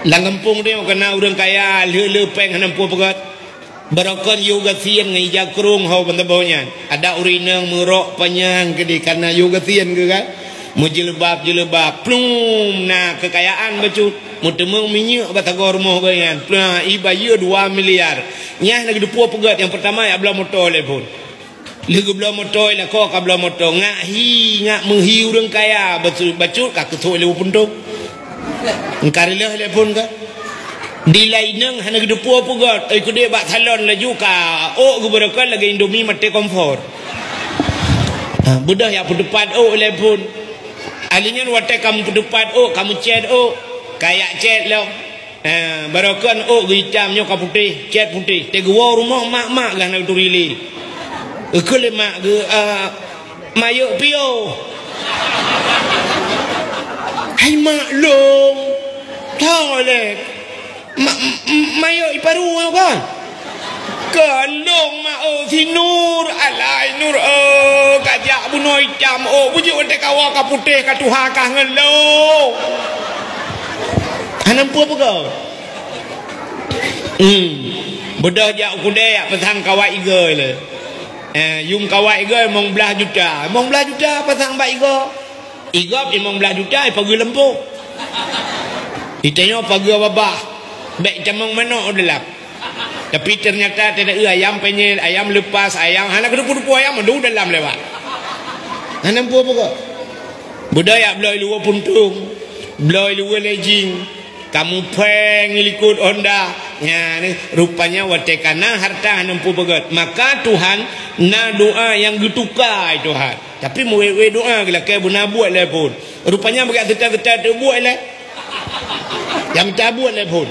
Langempung dia kena orang kaya lepeng hanampu pegat. Barakan yoga sian ngai jakrung hau bantabonya. Ada urinang merok panjang ke di karena yoga sian ke kan. Mujilbab plum nah kekayaan becut. Mutemeng minyak batagor moh bayan. Plum ibayu 2 miliar. Nyah nak depua pegat yang pertama ya belah motor le pun. Legu belah motor la ko ka belah motor ngak menghi orang kaya becut ka ketuk le puntuk. Engkarilah le pun ka. Di lainang hana gedepua pugat ai kude bak salon laju ka gu berakan lagi Indomie mate komfort. Budah ya pedepat le pun. Alinya wate kamu pedepat kamu cet kayak cet lo. Barakan gu hitamnya ka putih, cet putih. Te gua rumah mak lah nak turili. Kele mak ge mayuk pio. Hai mak long. Tahu le. Mayo iparu kan kalong ma si nur alai nur kajak bunoi jam bujuk te kawa ka putih ka tuha ka ngelo anam pu apa bodoh jak kude ya pasang kawai igoi le yung kawai igoi mong belah juta pasang ba igoi igop mong belah juta pagi lempu itanya pagi babah baik camang mana udah. Tapi ternyata tidak ayam penyel, ayam lepas, ayam hana kedupu-dupu ayam ada dalam lewat. Hana apa kok? Budaya beloi luar puntung, beloi luar lejing. Kamu peng ikut Honda. Ya ni rupanya watekana harta hana apa begat. Maka Tuhan na doa yang getukai Tuhan. Tapi mewe doa gila ke buna buat le pun. Rupanya begat tetap tu buat le. Yang tak buat le pun.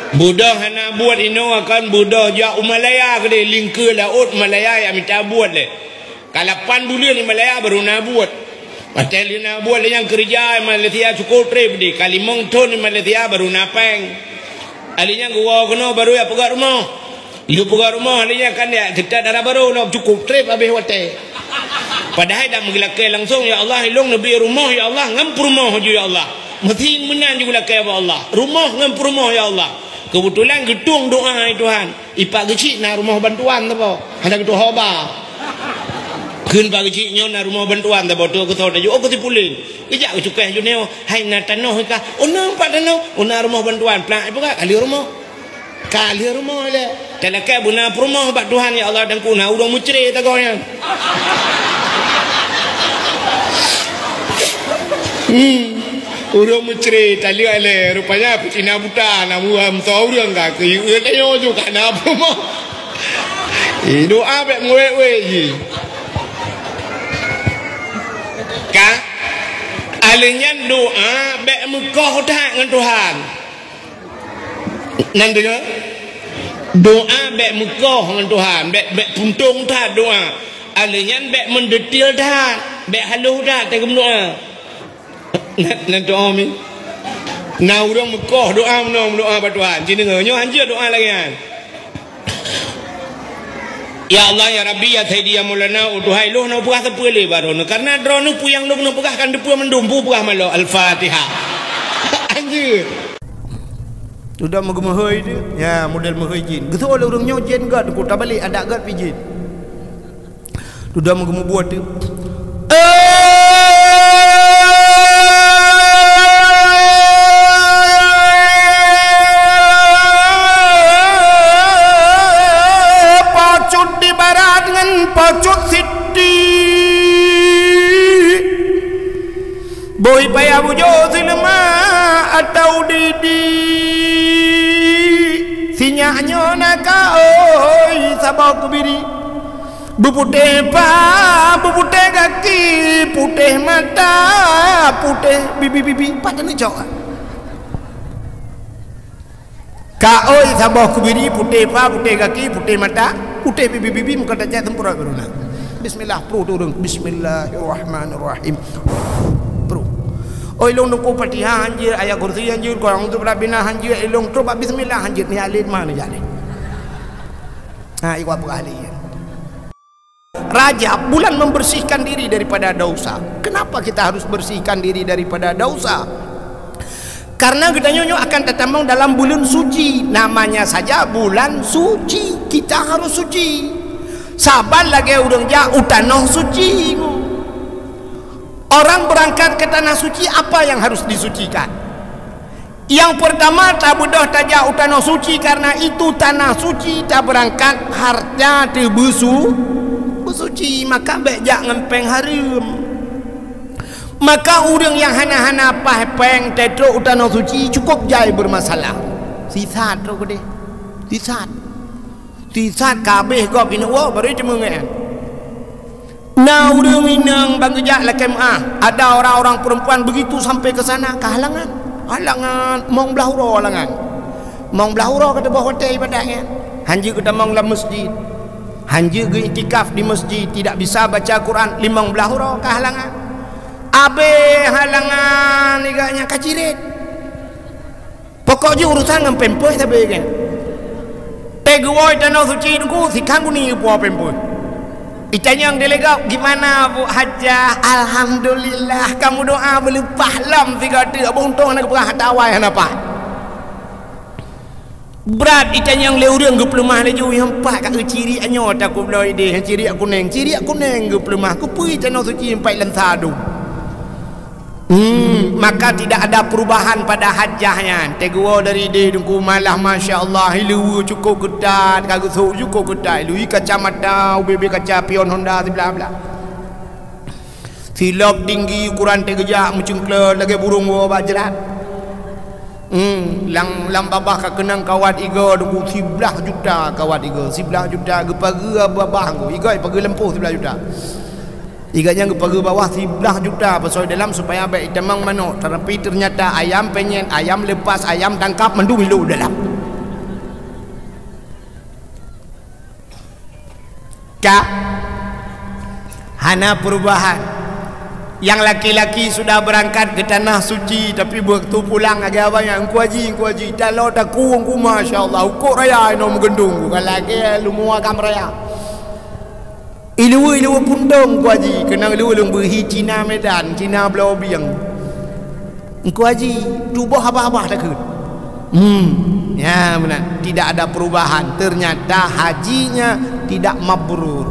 Buddha hana buat ino akan Buddha ja Malaya ke dia lingkar laut Malaya yang minta buat le. Kalapan bulan di Malaya baru nak buat. Pasal dia nak buat yang kerja Malaysia cukup trip di Kalimong ton di Malaysia baru napeng. Alinya gua kena baru ya pegat rumah. Lu pegat rumah alinya kan ya kita darah baru nak cukup trip habis wate. Padahal dah menggelakkan langsung ya Allah ilung nabi rumah ya Allah ngampur rumah ya Allah. Mesti menan juga ya Allah. Rumah ngampur rumah ya Allah. Kebetulan gedung doa Tuhan. Ipak kecil nak rumah bantuan tu apa? Ada gedung hoba. Kun pak kecilnya nak rumah bantuan tu apa? Tu aku tahu dah. Aku tipulin. Kejap aku cukai je ni. Hai nak tanah ka. Nampak tanah. Nak rumah bantuan. Pelak apa kali rumah? Kali rumah le. Talakai buna rumah bak Tuhan ya Allah dan ku nak urang mucri tak kau yang. Urang menceri tali ale rupanya Cina buta namu tahu orang ka ke tanya juga nak apa mah doa bek muwe je ka alenya doa bek Mekah dak dengan Tuhan nan dengar doa bek Mekah dengan Tuhan bek puntung dah doa alenya bek mendetil dah bek halus dah tengok doa. Nak doa mi. Nah orang Mekah doa pada Tuhan. Jadi dengarnya anjir doa lagi kan. Ya Allah ya Rabbi ya Sayyidi ya Maulana utuhai lu nak pegah sepele baru karena drone puyang lu nak pegah kan depu mendumpu pegah malo Al-Fatihah. Anjir. Sudah mengemahoi dia. Ya model mahoi jin. Gitu oleh orangnya jin gad ku tak balik ada gad pijin. Sudah mengemah buat dia. Pacut Siti boy paya bujo silma atau didi sinyaknya naka oi sabak biri buputih kaki putih mata putih bibi pada ni jauh ka oi sabak biri putih kaki putih mata putih bibi muka dah tempura beruna. Bismillah pro turun. Bismillahirrahmanirrahim. Pro. Oi long nungku Fatihah anjir ayat kursi anjir korang untuk rabbina anjir long coba bismillah anjir ni alin mana jadi. Ikut apa ahli. Rajab bulan membersihkan diri daripada dosa. Kenapa kita harus bersihkan diri daripada dosa? Karena kita nyonyo akan tertambang dalam bulan suci. Namanya saja bulan suci. Kita harus suci. Saban lagi urang ja utanah suci. Orang berangkat ke tanah suci, apa yang harus disucikan? Yang pertama, tak budah tajak utanah suci. Karena itu tanah suci tak berangkat harta bersuci. Maka bejak ngempeng harum. Maka orang yang hana-hana peng tetruk utanah suci cukup jai bermasalah. Sisat tu deh. Sisat kabeh gop ina wa baru cuma ngan. Nah orang minang bang kejak lakem ada orang-orang perempuan begitu sampai ke sana kehalangan. Halangan mong belahuro halangan. Mong belahuro kata bawah hotel ibadahnya. Hanji kita mong dalam masjid. Hanji ge iktikaf di masjid tidak bisa baca Quran limang belahuro kehalangan. Abe halangan iganya kacirit. Pokoknya urusan dengan pempoi tabe kan. Tegwoi tanah suci ku sikang kuni puah pempoi. Itanya yang delegau gimana Bu Hajah? Alhamdulillah kamu doa berlimpah lam tiga tu abang tong nak perah tawai apa? Berat itanya yang leurang ke pelemah laju yang empat kat ciri anyo tak ku beloi deh ciri aku neng ke pelemah ku pui tanah suci empat lensadu. Maka tidak ada perubahan pada hajahnya. Tegua dari dia dengku malah Masya Allah hilu cukup ketat kagak so cukup ketat lui kacamata UBB kaca pion Honda sebelah-belah silap tinggi ukuran tegejak mencengkler lagi burung bawa jerat lang babah ka kenang kawat iga dengku 11 juta kawat iga 11 juta gepaga babah ku iga pagi lempuh 11 juta iganya kepada bawah 11 juta pasal dalam supaya baik temang manuk tetapi ternyata ayam penyen ayam lepas ayam tangkap mendu milu dalam kak hana perubahan yang laki-laki sudah berangkat ke tanah suci tapi waktu pulang agak banyak engku haji kalau tak ku Masya Allah ukur raya ino menggendung kalau lagi lumua kam raya ilu pundong ku haji kena ilu berhi Cina Medan Cina Belau Biang ku haji tubuh abah-abah tak ke ya benar tidak ada perubahan ternyata hajinya tidak mabrur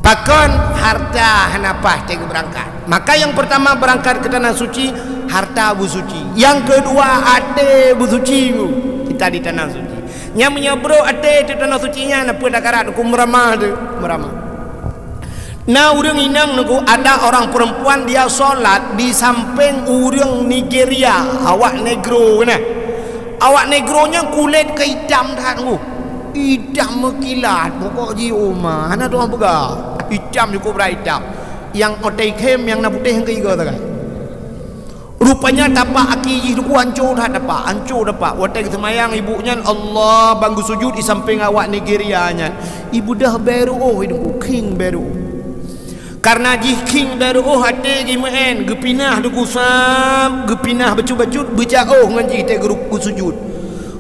pakon harta hanapah tega berangkat maka yang pertama berangkat ke tanah suci harta bersuci yang kedua ate bersuci kita di tanah suci yang menyabro ate di tanah suci nya napa dakarat ku meramah tu meramah. Nah urang inang nunggu ada orang perempuan dia solat di samping urang Nigeria awak negro nah awak negronya kulit ke hitam dah nunggu hitam mekilat pokok ji umah ana doang pega hitam cukup hitam yang otai kem yang nak putih yang keiga tak rupanya tapak aki ji ku hancur dah tapak watai semayang ibunya Allah banggu sujud di samping awak Nigeria nya ibu dah baru hidupku king baru karena jiking dari hati gimaen gepinah dukusam gepinah bacut-bacut berjauh nganji te grup sujud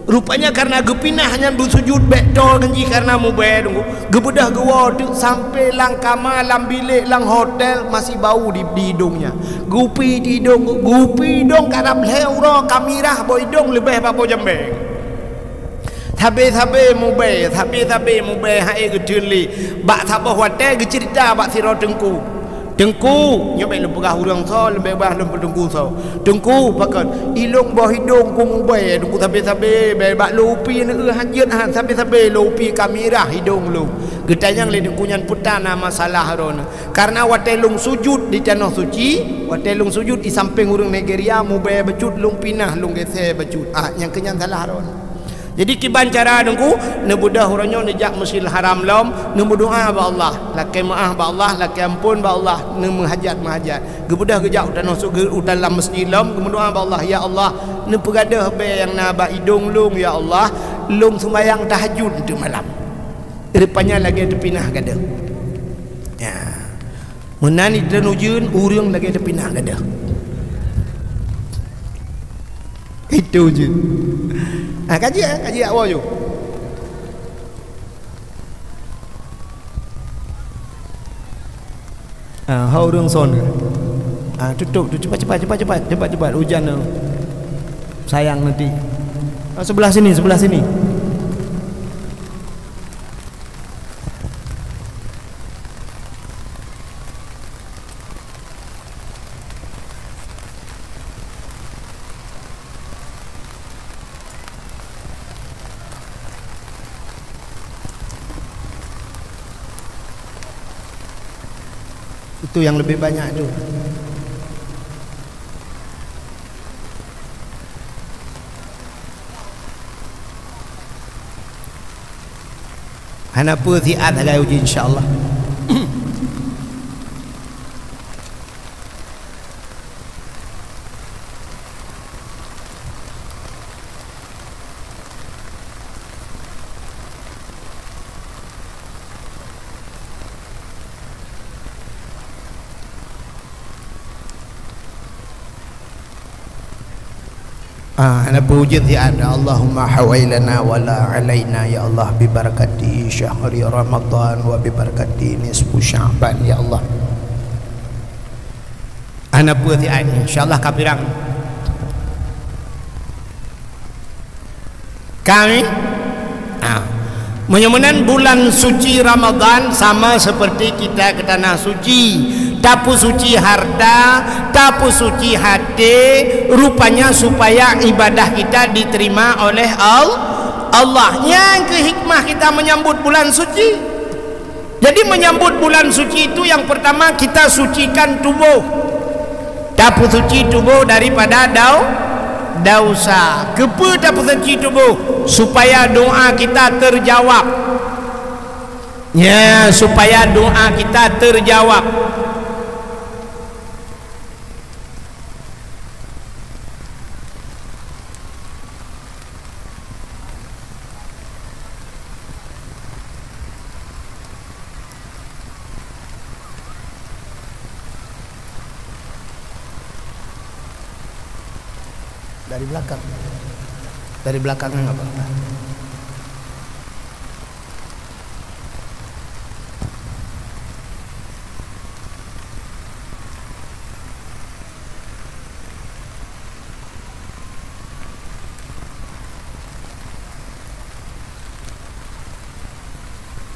rupanya karena gepinah hanya bersujud betul nganji karena mobile gebedah gewa sampai lang kamar lang bilik lang hotel masih bau di hidungnya gupi di hidung karena leuro kamirah bo hidung lebih apa jembeng Thabe mobile hai gejeli bak thabah wate ge cerita bak sira tengku nyobek lepegah urang so lebih bah lem tengku so tengku pakon ilung bah hidung ku mobile tengku thabe bak lupi ne hanjeut han thabe lupi kamera hidung lu getanyang le tengku nyan putana masalah ron karena wate lung sujud di tanah suci wate lung sujud di samping urang Nigeria mobile becut lung pinah lung gese becut yang kenyan salah ron. Jadi kiban cara dengku nebudah huranyo nejak Masjidil Haram lom nemu doa ba Allah laki maaf ba Allah laki ampun ba Allah nemu hajat gebudah gejak utan masuk dalam masjid lom nemu doa ba Allah ya Allah ne pegadah be yang na ba hidung lung ya Allah lung sembayang tahajud tu malam rupanya lagi terpinah gada ya menani tenujun urang lagi terpinah gada itu je kaji awak je hau rung son tutup cepat hujan sayang nanti. Sebelah sini, sebelah sini. Itu yang lebih banyak tu. Hana apa tiat agak uji insyaAllah. Ana puji tiada. Allahumma hawailana wala alaina ya Allah, bi barakati syahri Ramadan wa bi barakati nisfu Sya'ban ya Allah. Ana puji tiada insyaallah kapirang kami menyamakan bulan suci Ramadan sama seperti kita ke tanah suci. Tapu suci harta, tapu suci hati, rupanya supaya ibadah kita diterima oleh Allah. Yang ke hikmah kita menyambut bulan suci. Jadi menyambut bulan suci itu yang pertama kita sucikan tubuh. Tapu suci tubuh daripada dosa. Kepa tapu suci tubuh supaya doa kita terjawab. Ya, supaya doa kita terjawab. Dari belakang. Dari belakang enggak apa-apa.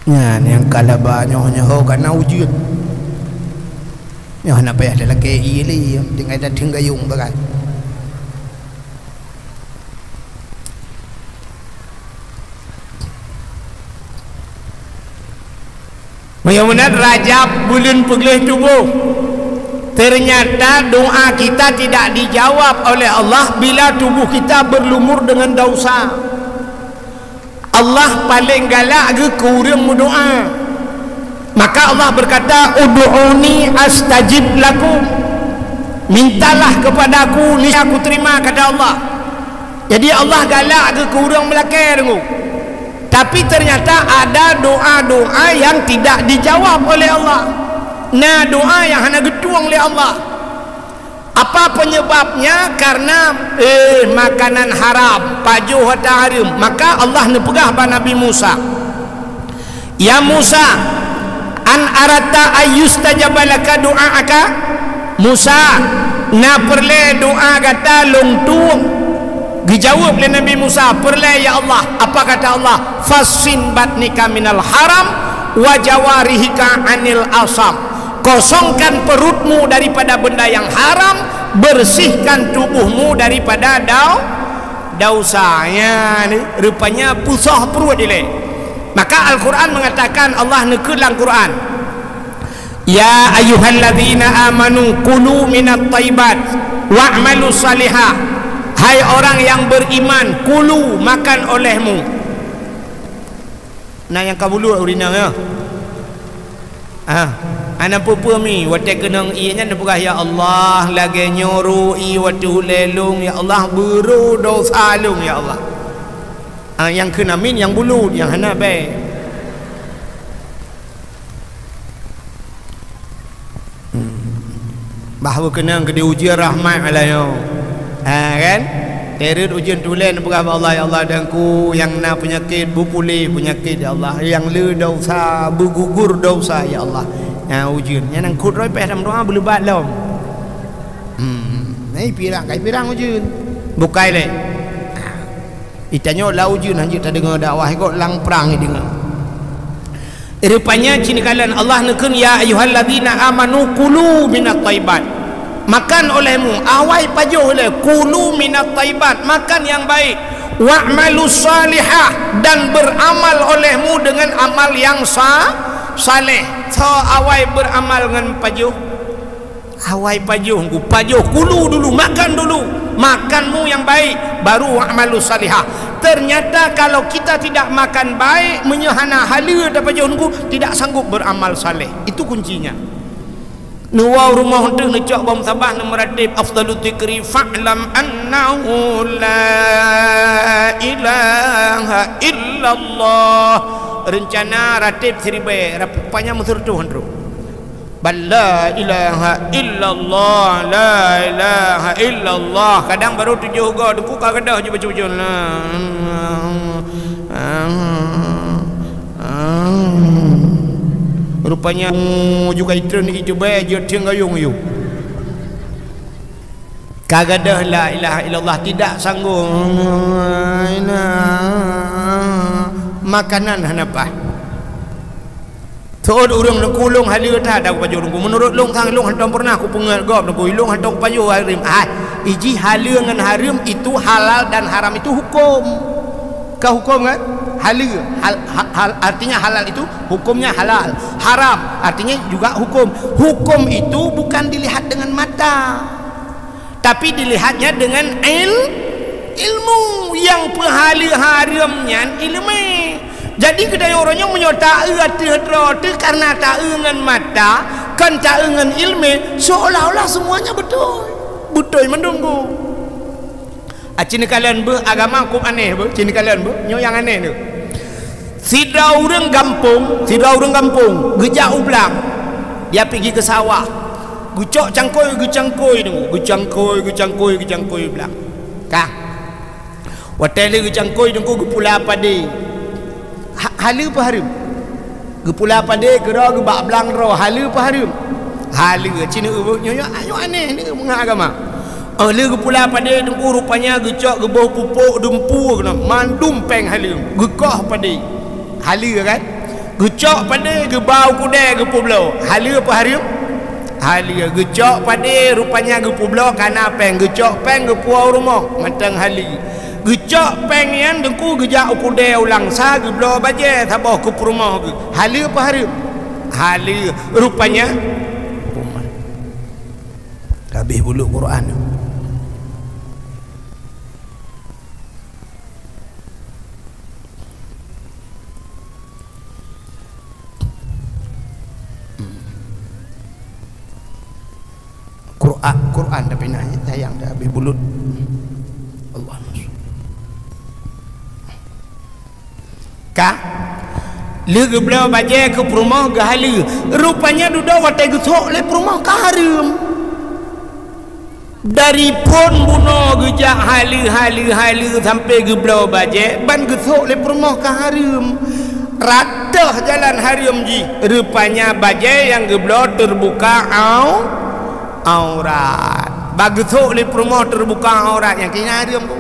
Ya, yang kalah banyaknya kena ujian. Ya, nak payah dalam KI ni, tinggal dah tinggal yung bagai. Mudah-mudahan Rajab bulan pegelih tubuh. Ternyata doa kita tidak dijawab oleh Allah bila tubuh kita berlumur dengan dosa. Allah paling galak ke kurang doa. Maka Allah berkata, ud'uni astajib lakum. Mintalah kepadaku, niscaya aku terima, kata Allah. Jadi Allah galak ke kurang melakar dengu. Tapi ternyata ada doa-doa yang tidak dijawab oleh Allah. Nah, doa yang hanya getuang oleh Allah. Apa penyebabnya? Karena makanan haram, pajuh atau haram. Maka Allah nepegah pada Nabi Musa. Ya Musa, an arata ayustajabalaka doa'aka. Musa, na perle doa kata long tuang. Dijawab oleh Nabi Musa, perle ya Allah. Apa kata Allah? Fasin batnika minal haram wa jawarihika anil asam. Kosongkan perutmu daripada benda yang haram, bersihkan tubuhmu daripada dosa. Ya, ni rupanya pusah perut dia. Maka Al-Quran mengatakan, Allah nekut dalam Quran, ya ayyuhalladzina amanu kulu minat thayyibat wa'malu salihah. Hai orang yang beriman, kulu, makan olehmu. Nah yang kabulu urina ya. Ana pupu mi wate kenang ianya nepugah ya Allah lagi nyoro i wate hulelung ya Allah buru dosa lung ya Allah. Yang kena min yang bulu yang hana baik. Bahawa kenang ke diuji rahmat alayo. Kan? Terit ujian tulen berkah Allah ya Allah, dan ku yang na penyakit berpulih penyakit ya Allah, yang le dosa bergugur dosa ya Allah. Ujian yang nang kut roi peh dalam doa berlebat lom. Ni pirang kai pirang ujian. bukai le itanya lau je nak tak dengar dakwah kok lang perang ni dengar rupanya cini kalian Allah nekun ya ayyuhalladzina amanu kulu minat thayyibat makan olehmu awai pajuh oleh kulu minat thayyibat makan yang baik wa'malu salihah dan beramal olehmu dengan amal yang saleh so awai beramal dengan pajuh awai pajuh kulu dulu makanmu yang baik baru wa'malu salihah. Ternyata kalau kita tidak makan baik menyahana hala dapat jauhku tidak sanggup beramal saleh. Itu kuncinya. Nuwau rumah hendak necak bom sabah meratib afdalut dzikri fa'lam annahu la ilaha illallah. Rencana ratib seribai rapanya mesur tu hendro. La ilaha illallah, la ilaha illallah. Kadang baru 7 go deku kadah je baca-baca rupanya juga itu ni cuba je tengayung you kagadah la ilaha illallah tidak sanggup makanan hanapa Tuan orang nak kulung halia tak ada pajuh nunggu. Menurut long kang long hantam pernah aku pengat gop nunggu long hantam pajuh harim. Iji halia dengan haram itu halal dan haram itu hukum. Kau hukum kan? Halia artinya halal itu hukumnya halal. Haram artinya juga hukum. Hukum itu bukan dilihat dengan mata, tapi dilihatnya dengan ilmu yang pahala haramnya ilmu. Jadi kedai orangnya menyota hati karena tak dengan mata kan tak dengan ilmu seolah-olah semuanya betul menunggu. Cina kalian agama aku aneh cina kalian nyo yang aneh tu. Sidra orang kampung gejak ublang dia pergi ke sawah gucok cangkoi ublang kah hotel gecangkoi dengku gepula padi hala apa harum gepula pada kera ge bak belang ro hala apa harum hala cina nyo aneh ni menga agama le gepula pada dengku rupanya gecok gebau pupuk dempu kena mandum peng hala gekah pada hala kan gecok pada gebau kudai gepu belo hala apa harum hala gecok pada rupanya gepu belo kana peng gecok peng gepu rumah matang hala gecok pengen dengku gejak ukudai ulang sa geblo baje tabah ke rumah ke hala apa harum hala rupanya habis bulu Quran Quran tapi nanya sayang dah habis bulut Allah kah le gebla baje ke rumah gahala rupanya duduk watai gesok le rumah kaharum dari pun buno gejak hala sampai gebla baje ban gesok le rumah kaharum ratah jalan harum ji rupanya baje yang gebla terbuka aurat bagesok le rumah terbuka aurat yang kena harum tu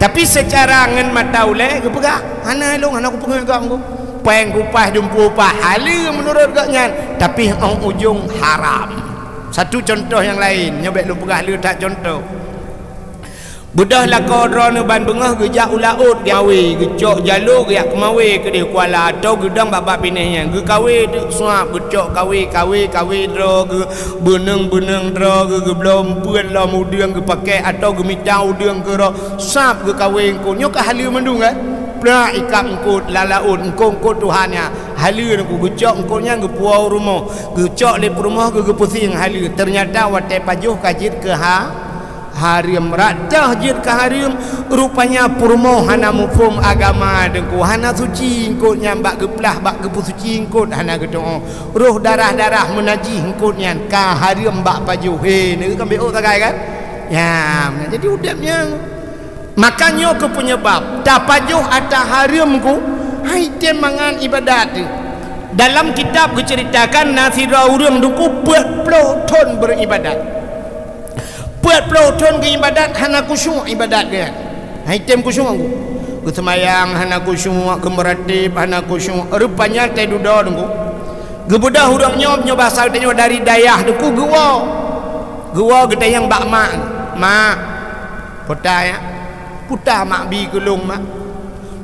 tapi secara ngan mata ulai ke pegak ana long ana aku pengen gak aku peng kupas jumpa hala menurut gaknya tapi ujung haram. Satu contoh yang lain nyobek lu pegah lu tak contoh budah lakodron ban bengah gejak ulaut gawe gecok jalur yak kemawe ke dia kuala atau gedang babak pinehnya ge kawe suap gecok kawe dro ge beneng dro ge belum pun lah mudiang ge pakai atau ge mitau diang ke ro sap ge kawe engko nyo ka halu mendung kan pla ikam engko lalaut engko tuhannya halu engko gecok engko nya ge puau rumah gecok le rumah ge pusing halu ternyata watai pajuh kajit ke harim ratah jid ke harim rupanya purmo hana mufum agama dengku hana suci engkau nyambak geplah bak gepu suci engkau hana gedong roh darah menajih engkau nyan ka harim bak pajuh ni kan beo tagai kan ya jadi udapnya makanya ke penyebab tak pajuh atas harimku hai temangan ibadat dalam kitab diceritakan nasira urang dengku 40 ton beribadat buat pelotron ke ibadat hana khusyuk ibadat ke item khusyuk aku ke semayang hana khusyuk ke meratib hana khusyuk rupanya teh duda dengku ge budak hurang nyob asal teh dari dayah dengku gua gede yang bak mak putar mak bi kelung mak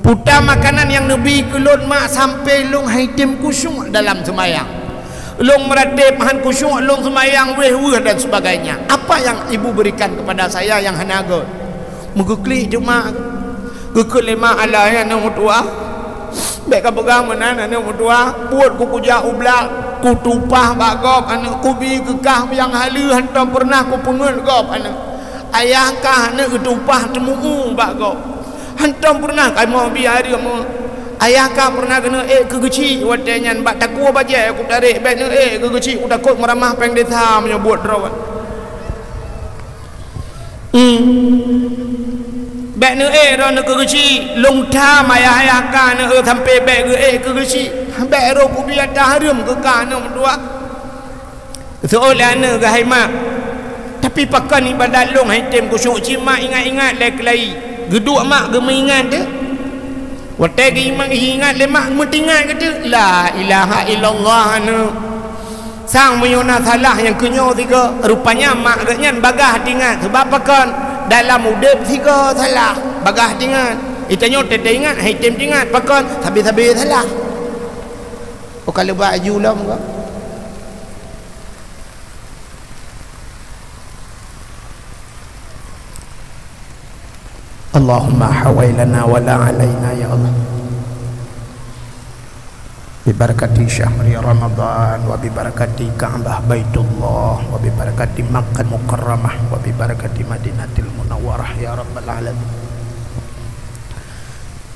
putar makanan yang nabi kelun mak sampai long item khusyuk dalam semayang long meratib han khusyuk long semayang weh dan sebagainya. Apa yang ibu berikan kepada saya yang hanaga mengeklik je mak gekek mak ala ya nang tua baik ka pegang mana nang tua buat ku kuja ublak ku tupah bagop anak ku bi kekah yang halu hantam pernah ku pungun gop anak ayah kah anak ku tupah temu bagop hantam pernah kai mau bi hari mau ayah kah pernah kena kegeci wadanya bak takua baje aku tarik baik kegeci udah kok meramah peng desa menyebut rawat baik ron kegeci long tham ayah kah sampai baik kegeci baik ro ku biar tahrim ke kana dua seolah ke mak tapi pakan ibadat long haitem khusyuk cima ingat-ingat lek-lei geduk mak ge mengingat dia watai ke iman ingat lemak mentingat kata la ilaha illallah anu sang menyona salah yang kenyo tiga rupanya mak genyan bagah tingat sebab kan dalam udep tiga salah bagah tingat itanyo tete ingat haitem tingat pakan sabi-sabi salah oh kalau baju lah muka Allahumma hawailana wala alaina ya Allah bibarakati syahri Ramadan wa bibarakati Ka'bah Baitullah wa bibarakati Makkah Mukarramah wa bibarakati Madinatul Munawwarah ya rabbal alamin.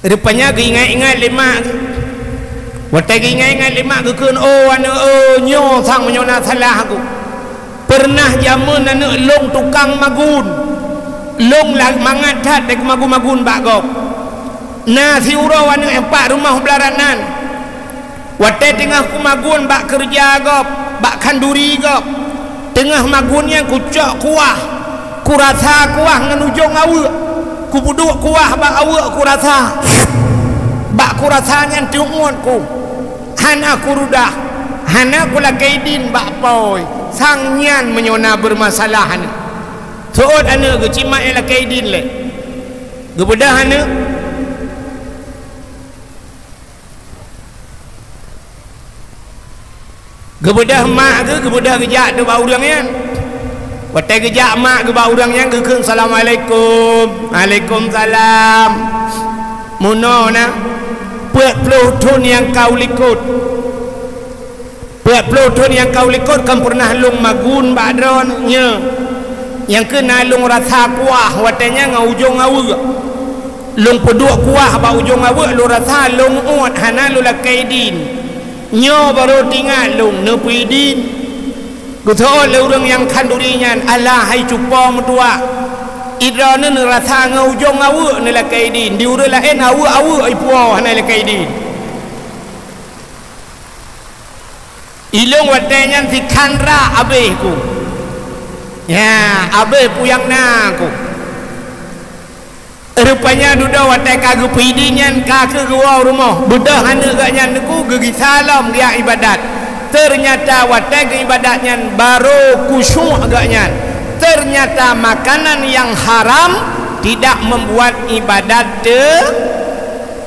Rupanya ingat-ingat lima watai ingat-ingat lima keun nyo sang menyona salah aku pernah jamun anak long tukang magun long lag mangat tat dek magun bagop nah si uro anu empat rumah belaranan watai tengah ku magun bak kerja gop bak kanduri gop tengah magunnya ku cok kuah ku rasa kuah ngan ujung awe ku buduk kuah bak awe ku rasa bak ku rasanya tiungun ku hana ku rudah hana ku lakaidin bak poy sang nyan menyona bermasalahan soal ane ke cimak yang lakaidin le kebedah ane kebedah mak ke kebedah kejak tu bau orangnya watai kejak mak ke bau orangnya ke assalamualaikum waalaikumsalam muno na puak pelutun yang kau likut puak pelutun yang kau likut kan pernah lung magun badron nya yang kena lung rasa kuah watanya ngau ujung awe lung peduk kuah ba ujung awe lu rasa lung ut hana lu lakaidin nyo baru tinggal lung nepidin gutol le urang yang kandurinya Allah hai cupa mutua idrana ne rasa ngau ujung awe ne lakaidin diure lain awe ai puah hana lakaidin ilung watanya si kandra abehku ya abe puyang naku rupanya duda watai kagu pidinyan kake gua rumah bedah hana gaknya neku gigi salam dia ibadat ternyata watai ke ibadatnya baru khusyuk agaknya ternyata makanan yang haram tidak membuat ibadat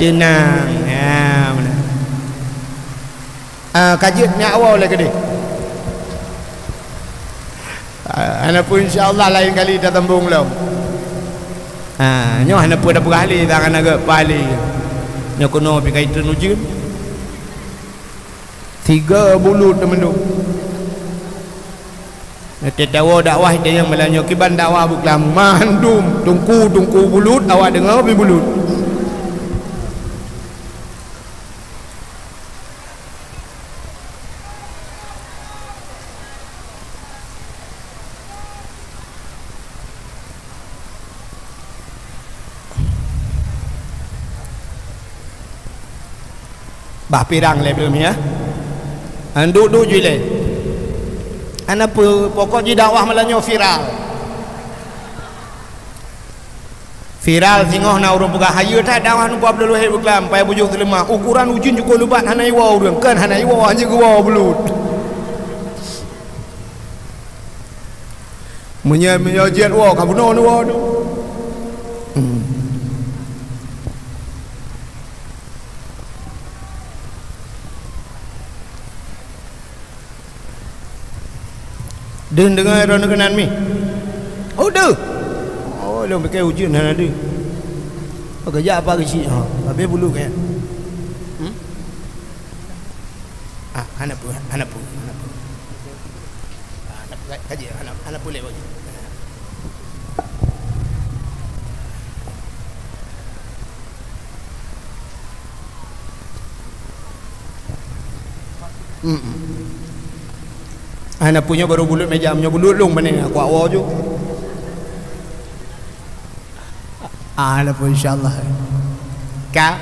tenang ya kajiannya awal lagi deh anak pun insyaAllah lain kali dah tembung lah nyoh anak pun dah berahli tangan agak pahli nyoh kena pergi kaitan ujian 3 bulut teman-teman kita tahu dakwah dia yang melanyo kiban dakwah bukan mandum tungku bulut awak dengar pergi bulut bah pirang le belum ya duduk je le ana pokok je dakwah melanyo viral viral singoh na urang pegah haya tak dawah nu Abdul Wahid Beklam pai bujuk terlemah ukuran ujin juga lebat hanai wa urang kan hanai wa hanya ke wa belut menyajian wa kabuno nu wa dengar orang kenan mi oh dah oh lu pakai ujian dah ada kerja apa kecil habis bulu kan anak pun kaji anak boleh bagi anak punya baru bulut meja punya bulut long mana aku awal je anak pun insyaAllah kak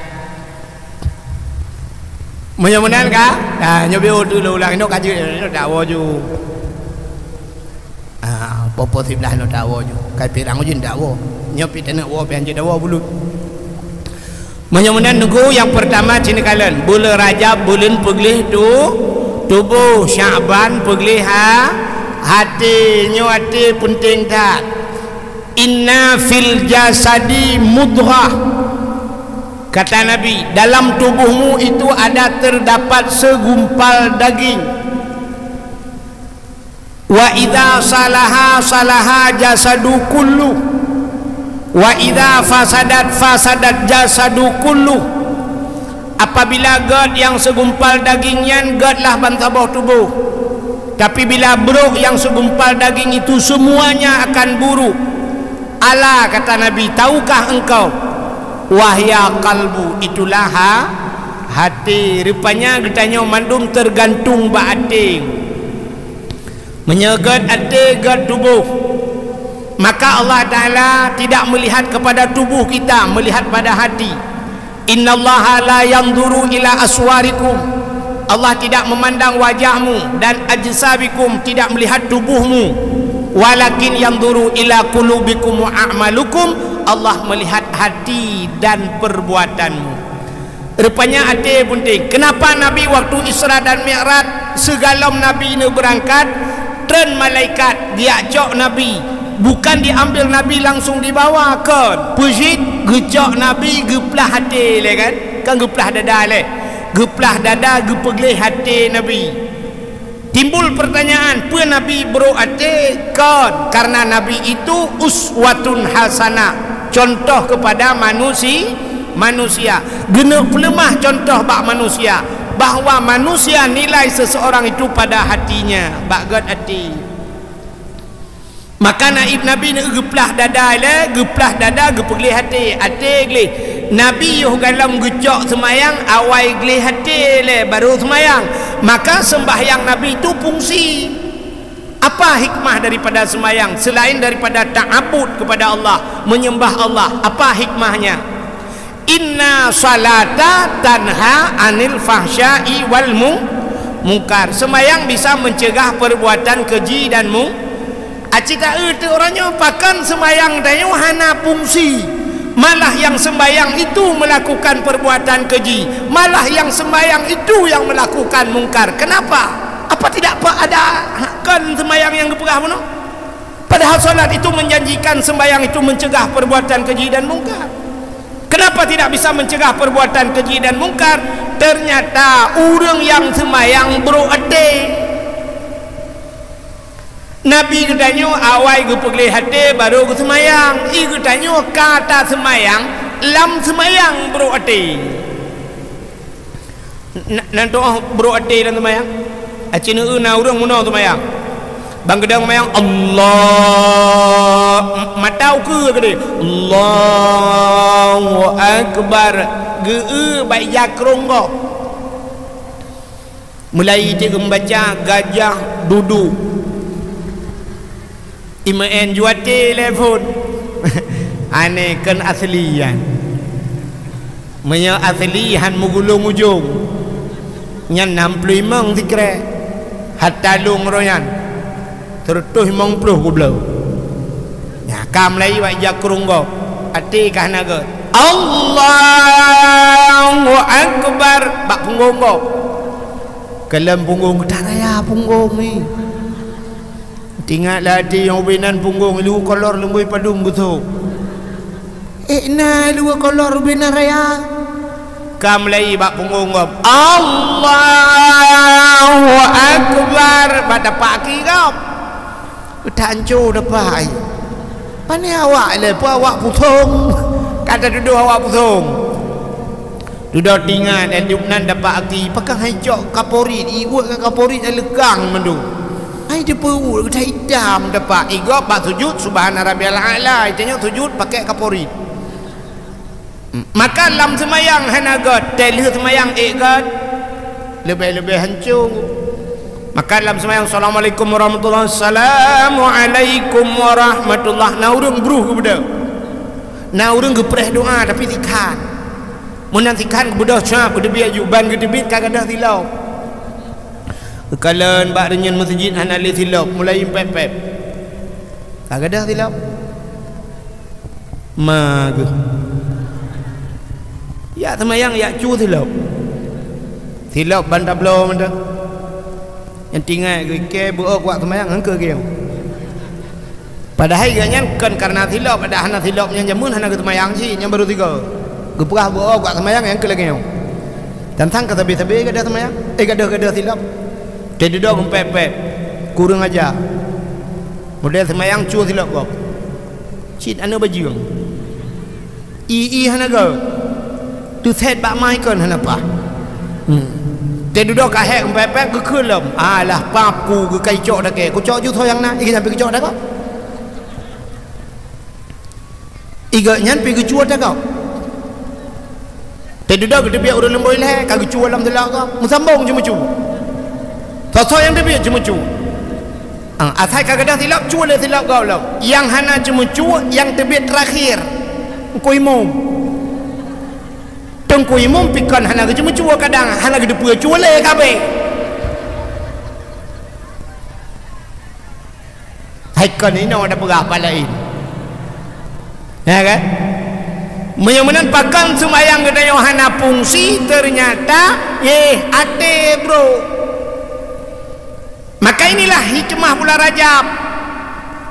mudah-mudahan kak nyobi dulu ulang ini kaji ini tak awal je popo sebelah ini tak awal je kai pirang je tak awal nyobi tak nak awal pian je tak awal bulut mudah-mudahan nunggu yang pertama cina kalian bulan Rajab bulan Peglih tu tubuh Syaban pergi hati penting tak inna fil jasadi mudghah kata Nabi dalam tubuhmu itu ada terdapat segumpal daging wa idza salaha jasadu kullu wa idza fasadat jasadu kullu apabila God yang segumpal dagingnya Godlah bantabah tubuh tapi bila buruk yang segumpal daging itu semuanya akan buruk ala kata Nabi tahukah engkau wahya kalbu itulah hati rupanya katanya mandum tergantung ba hati menyegat hati God tubuh maka Allah Ta'ala tidak melihat kepada tubuh kita melihat pada hati innallaha la yanzuru ila aswarikum Allah tidak memandang wajahmu dan ajsabikum tidak melihat tubuhmu walakin yanzuru ila qulubikum wa a'malukum Allah melihat hati dan perbuatanmu rupanya hati penting kenapa Nabi waktu Isra dan Mi'raj segalom Nabi ini berangkat tren malaikat diajak Nabi bukan diambil Nabi langsung dibawa kan pujit gejak Nabi geplah hati le kan geplah dada le geplah dada gepeglih hati Nabi timbul pertanyaan apa Nabi bro hati kan karena Nabi itu uswatun hasanah contoh kepada manusia genep lemah contoh bak manusia bahawa manusia nilai seseorang itu pada hatinya bak God hati maka naib Nabi ni geplah dada gepeglih hati gelih Nabi yuh galam gejak semayang awai gelih hati le baru semayang maka sembahyang Nabi itu fungsi apa hikmah daripada semayang selain daripada ta'abud kepada Allah menyembah Allah apa hikmahnya inna salata tanha anil fahsya'i wal munkar semayang bisa mencegah perbuatan keji dan acita itu orangnya pakan sembayang dayu hana fungsi malah yang sembayang itu melakukan perbuatan keji malah yang sembayang itu yang melakukan mungkar kenapa apa tidak ada kan sembayang yang gepegah mana padahal salat itu menjanjikan sembayang itu mencegah perbuatan keji dan mungkar kenapa tidak bisa mencegah perbuatan keji dan mungkar ternyata orang yang sembayang berade Nabi katanya awal gepeglih hati baru ke semayang katanya kata semayang lam semayang bro hati nanti bro hati dan semayang acina na urang muna semayang bang gedang semayang Allah matau ke gede Allahu Akbar ge baik jakrong kok mulai dia membaca gajah duduk Iman juati telefon ane kan aslian menya aslihan mugulung ujung nyan 65 dikre hatta lung royan tertuh 50 gublau ya kam lai wa jakrung go ati kah naga Allahu Akbar bak punggung kau kelam punggung tak raya punggung ni tinggallah ati yang ubinan punggung lu kolor lembui padum gitu na lu kolor ubinan raya kam lai bak punggung kau Allahu Akbar bak dapat ki kau tak hancur dapat pani awak le pu awak putung kata duduk awak putung duduk tinggal dan jumnan dapat aki pakai hancur kaporit iwak ke kaporit lekang mendu ai dia pu dah hitam dapat igop bak sujud subhana rabbiyal a'la itanya sujud pakai kaporit maka lam semayang hanagot telih semayang god lebih-lebih hancur maka dalam sembahyang assalamualaikum warahmatullahi assalamualaikum warahmatullahi na urang bruh kepada na urang gepreh doa tapi tikan mun tikan kepada cak kepada biar juban kepada bit kagadah tilau kekalan bak dengan masjid hanali tilau mulai pep-pep kagadah tilau mag ya sembahyang ya cu tilau bandar blow menda yang tinggal ke buat buat semayang angka ke padahal ganyan kan karena tilap pada hana tilapnya jamun hana ke semayang si yang baru tiga geperah buat semayang yang ke lagi tentang kata tabi-tabi kada semayang kada tilap jadi dah pep-pep kurang aja model semayang cu tilap kau cit anu baju hana ke tu set bak mai kan hana apa dia duduk kat hek pepek ke kelam alah papu ke kai cok dah ke ku cok ju thôi yang nak sampai ke cok dah kau iga nyan pi ke cuat dah kau dia duduk ke biar urang lemboi leh kagak cuat dalam telak kau musambung cuma cu thôi yang dia biar cuma cu asai kagak dah tilap cuat le tilap kau lah yang hana cuma cu yang terbit terakhir ku imam tengku imam pikan hana ke cuma cua kadang hana ke depu cua le kabeh haikan ini ada berapa lain ya kan menyamanan pakan sembayang ke yang hana fungsi ternyata ate bro maka inilah hikmah bulan Rajab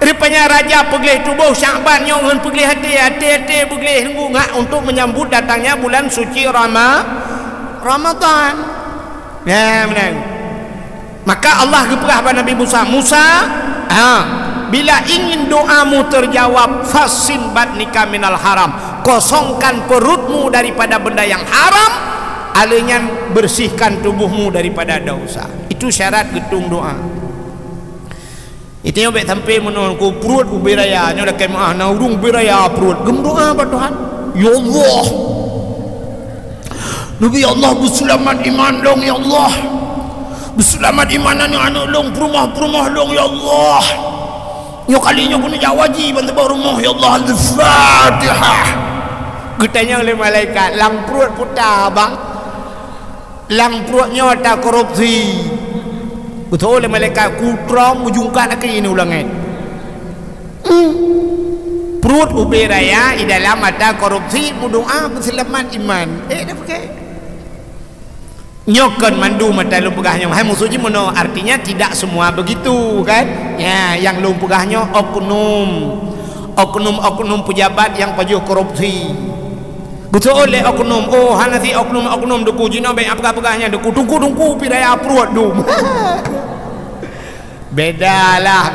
rupanya Rajab pergelih tubuh Syakban yang pergelih hati pergelih ngak untuk menyambut datangnya bulan suci Ramadan ya benar maka Allah keperah pada Nabi Musa bila ingin doamu terjawab fasin batnika minal haram kosongkan perutmu daripada benda yang haram alinyan bersihkan tubuhmu daripada dosa itu syarat getung doa itu yang baik sampai menurutku perut ubiraya ni dah kemah naurung ubiraya perut gemdoa pada Tuhan ya Allah Nabi Allah berselamat iman dong ya Allah berselamat imanan yang anak long perumah long ya Allah ya kalinya kena jawaji bantu rumah ya Allah al-Fatihah getanya oleh malaikat lang perut putar bang lang perutnya tak korupsi betul oleh malaikat kutrong ujungkan lagi ini ulangan perut ubi raya di dalam mata korupsi berdoa berselamat iman dah pakai nyokan mandu mata lu pegahnya hai musuji mono artinya tidak semua begitu kan ya yang lu pegahnya oknum pejabat yang pajuh korupsi betul oleh oknum hanasi oknum duku jina baik apa pegahnya duku tungku piraya perut dum bedalah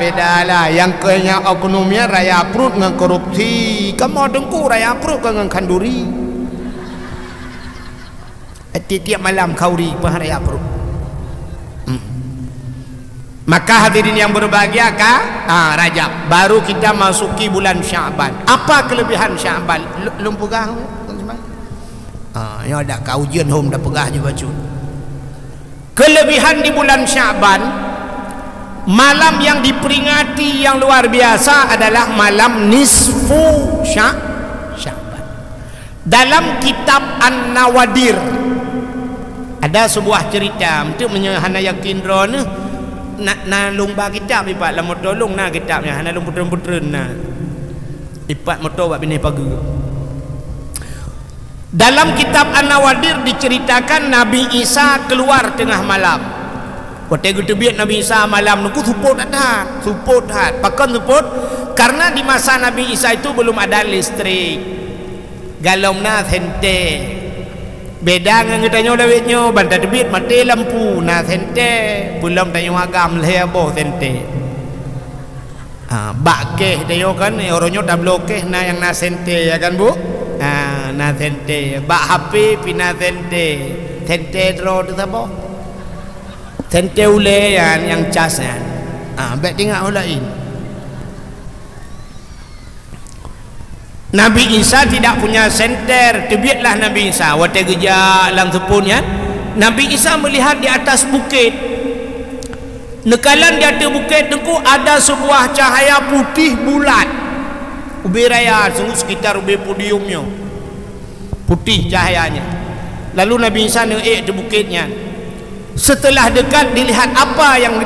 yang kenya oknumnya raya perut dengan korupsi kamu dengku raya perut dengan kanduri tiap malam kauri raya perut maka hadirin yang berbahagia Rajab baru kita masuki bulan Sya'ban apa kelebihan Sya'ban belum pegang yang ada kaujian home dah pegah juga cu kelebihan di bulan Sya'ban malam yang diperingati yang luar biasa adalah malam nisfu Sya'ban dalam kitab An-Nawadir ada sebuah cerita untuk menyahana yakin drone nak lumba kitab ipak lama tolong kitabnya hana lung putren-putren Ipat motor buat bini pagi. Dalam kitab An-Nawadir diceritakan Nabi Isa keluar tengah malam. Waktu itu biar Nabi Isa malam nunggu support ada, support hat. Pakai support karena di masa Nabi Isa itu belum ada listrik. Galomna hente. Beda dengan kita nyoda wetnya bantai tebit mati lampu na hente belum tayo agam lebo hente. Bakeh tayo kan orangnya dah blokeh na yang na hente ya kan Bu? Na hente. Bak HP pina hente. Hente terus tu apa? Hente ule yang cas kan. Baik tengok lain. Nabi Isa tidak punya senter. Terbiatlah Nabi Isa waktu kerja lang sepunnya. Nabi Isa melihat di atas bukit. Nekalan di atas bukit itu ada sebuah cahaya putih bulat. Ubi raya sungguh sekitar ubi podiumnya. Putih cahayanya. Lalu Nabi Isa naik di bukitnya. Setelah dekat dilihat apa yang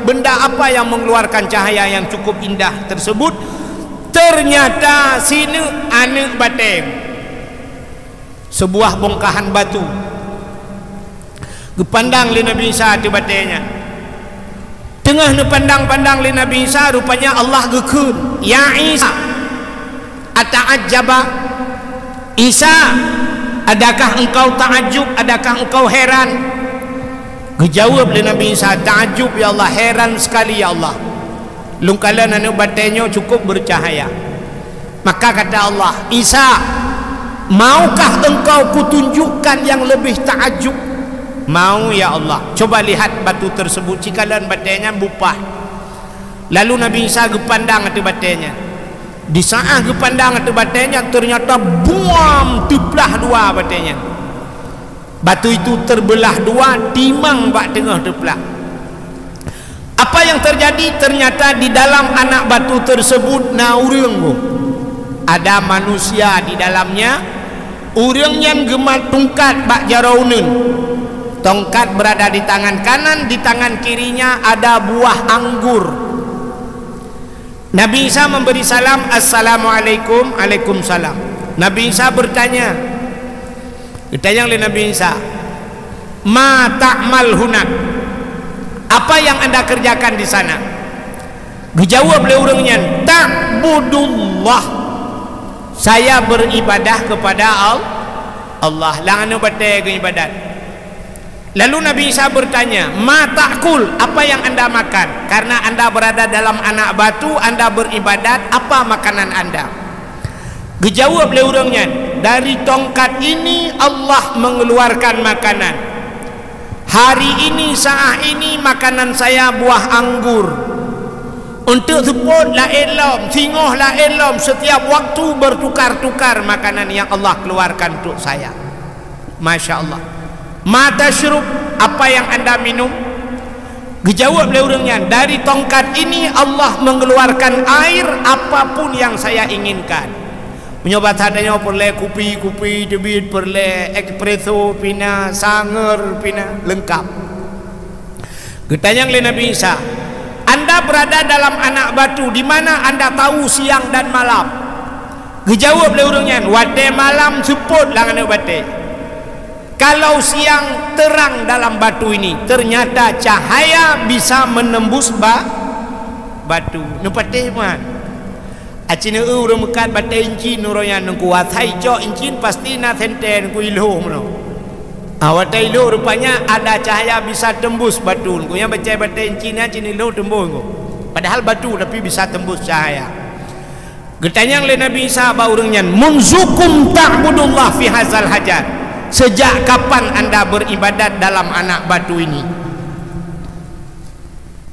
benda apa yang mengeluarkan cahaya yang cukup indah tersebut. Ternyata sini anak bateng, sebuah bongkahan batu. Gepandang li Nabi Isa tu batenya. Tengah ne pandang-pandang li Nabi Isa, rupanya Allah gekun. Ya Isa, ata'ajjaba? Isa, adakah engkau ta'ajub? Adakah engkau heran? Gejawab li Nabi Isa, ta'ajub ya Allah, heran sekali ya Allah. Lungkalan anu batenya cukup bercahaya. Maka kata Allah, Isa, maukah engkau kutunjukkan yang lebih ta'ajub? Mau ya Allah. Coba lihat batu tersebut. Cikalan batenya bupah. Lalu Nabi Isa gepandang itu batenya. Di saat gepandang itu batenya, ternyata buam terbelah dua batenya. Batu itu terbelah dua, timang bak tengah terbelah. Apa yang terjadi? Ternyata di dalam anak batu tersebut naurung ada manusia di dalamnya. Urang yang gemat tongkat bak jaraunun. Tongkat berada di tangan kanan, di tangan kirinya ada buah anggur. Nabi Isa memberi salam, Assalamualaikum. Waalaikumsalam. Nabi Isa bertanya oleh Nabi Isa, ma ta'mal hunak? Apa yang anda kerjakan di sana? Dijawab oleh orangnya, ta'budullah. Saya beribadah kepada Allah. Langanu batai ke ibadat. Lalu Nabi Isa bertanya, ma ta'kul? Apa yang anda makan? Karena anda berada dalam anak batu, anda beribadat, apa makanan anda? Dijawab oleh orangnya, dari tongkat ini Allah mengeluarkan makanan. Hari ini, saat ini makanan saya buah anggur. Untuk sebut la elam, singoh la elam, setiap waktu bertukar-tukar makanan yang Allah keluarkan untuk saya. Masya Allah. Mata syurub, apa yang anda minum? Dijawab oleh orangnya, dari tongkat ini Allah mengeluarkan air apapun yang saya inginkan. Menyobat adanya perle kupi debit, perle espresso pina, sanger pina, lengkap. Ketanya oleh Nabi Isa, anda berada dalam anak batu, di mana anda tahu siang dan malam? Dijawab oleh orangnya, wate malam seput lah anak batu. Kalau siang terang dalam batu ini, ternyata cahaya bisa menembus batu. Nepatih man. Acina urang mekat batai incin urangnya nungku watai jok incin pasti na tenten ku ilho mno. Watai ilho rupanya ada cahaya bisa tembus batu. Ku yang baca batai incin cin ilho tembus ku. Padahal batu tapi bisa tembus cahaya. Getanya oleh Nabi Isa ba urangnya, munzukum ta'budullah fi hadzal hajar. Sejak kapan anda beribadat dalam anak batu ini?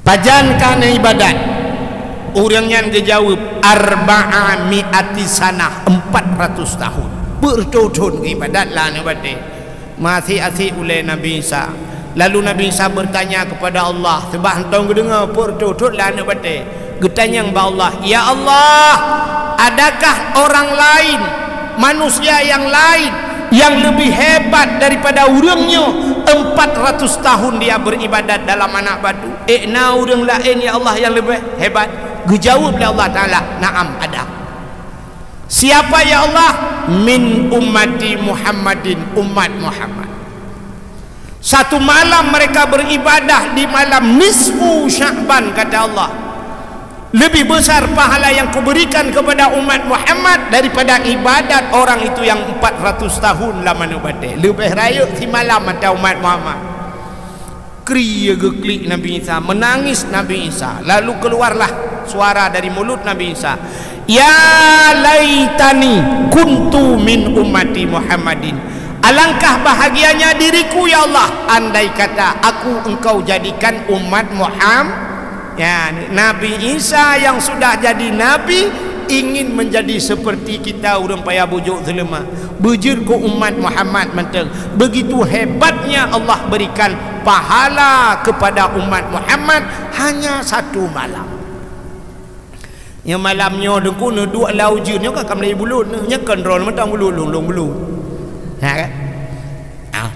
Pajankan ibadat. Orangnya dijawab, arba'ami'ati sanah, 400 tahun bertahun ibadat lah nabati. Masih asik oleh Nabi Isa. Lalu Nabi Isa bertanya kepada Allah, sebab entong dengar bertahun lah nabati. Getanya kepada Allah, ya Allah, adakah orang lain, manusia yang lain yang lebih hebat daripada urangnya? 400 tahun dia beribadat dalam anak batu. Na urang lain ya Allah yang lebih hebat? Dijawab oleh Allah Ta'ala, na'am ada. Siapa ya Allah? Min ummati Muhammadin, umat Muhammad. Satu malam mereka beribadah di malam nisfu Sya'ban, kata Allah, lebih besar pahala yang kuberikan kepada umat Muhammad daripada ibadat orang itu yang 400 tahun lama nubate. Lebih raya si malam atau umat Muhammad. Kriya geklik Nabi Isa, menangis Nabi Isa. Lalu keluarlah suara dari mulut Nabi Isa, ya laitani kuntu min ummati Muhammadin. Alangkah bahagianya diriku ya Allah, andai kata aku engkau jadikan umat Muhammad. Ya, Nabi Isa yang sudah jadi Nabi ingin menjadi seperti kita orang payah bujuk selema bujur ke umat Muhammad menteng. Begitu hebatnya Allah berikan pahala kepada umat Muhammad hanya satu malam. Yang malamnya dengku dua laujun kan kamlai bulut nya kontrol matang bulut long bulu. Ha kan?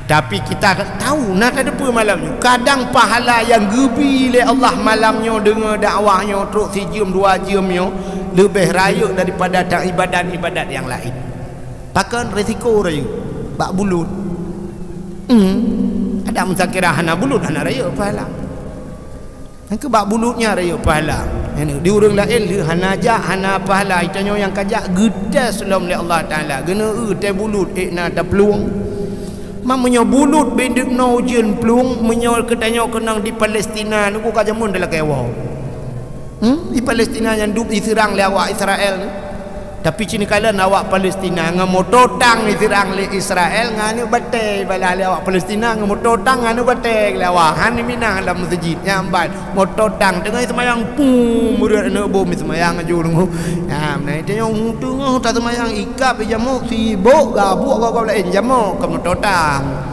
Tapi kita tahu nak ada apa malamnya. Kadang pahala yang gebi oleh Allah malamnya dengar dakwahnya teruk sejam dua jamnya lebih raya daripada ibadat-ibadat yang lain. Pakan resiko raya bak bulut. Ada mensakira hana bulut hana raya pahala. Yang ke bak bulutnya raya pahala. Ini di orang lain dia hana jak hana pahala. Itanya yang kajak gedas dalam oleh Allah Taala. Gena teh bulut nak ada peluang. Mamanya bulut bendek no ujian pelung menyol ketanya kenang di Palestina ni bukan jamun dalam kewau. Di Palestina yang duk diserang oleh awak Israel ni. Tapi cini kala awak Palestina ngamo totang diserang oleh Israel ngani batai bala awak Palestina ngamo totang ngani batai awak han minang dalam masjid nyambat mo totang dengan semayang pum murid nak bom semayang aju dengu. Ha menai tanya tengah tak semayang ikap jamuk sibuk gabuk kau lain jamuk kamu totang.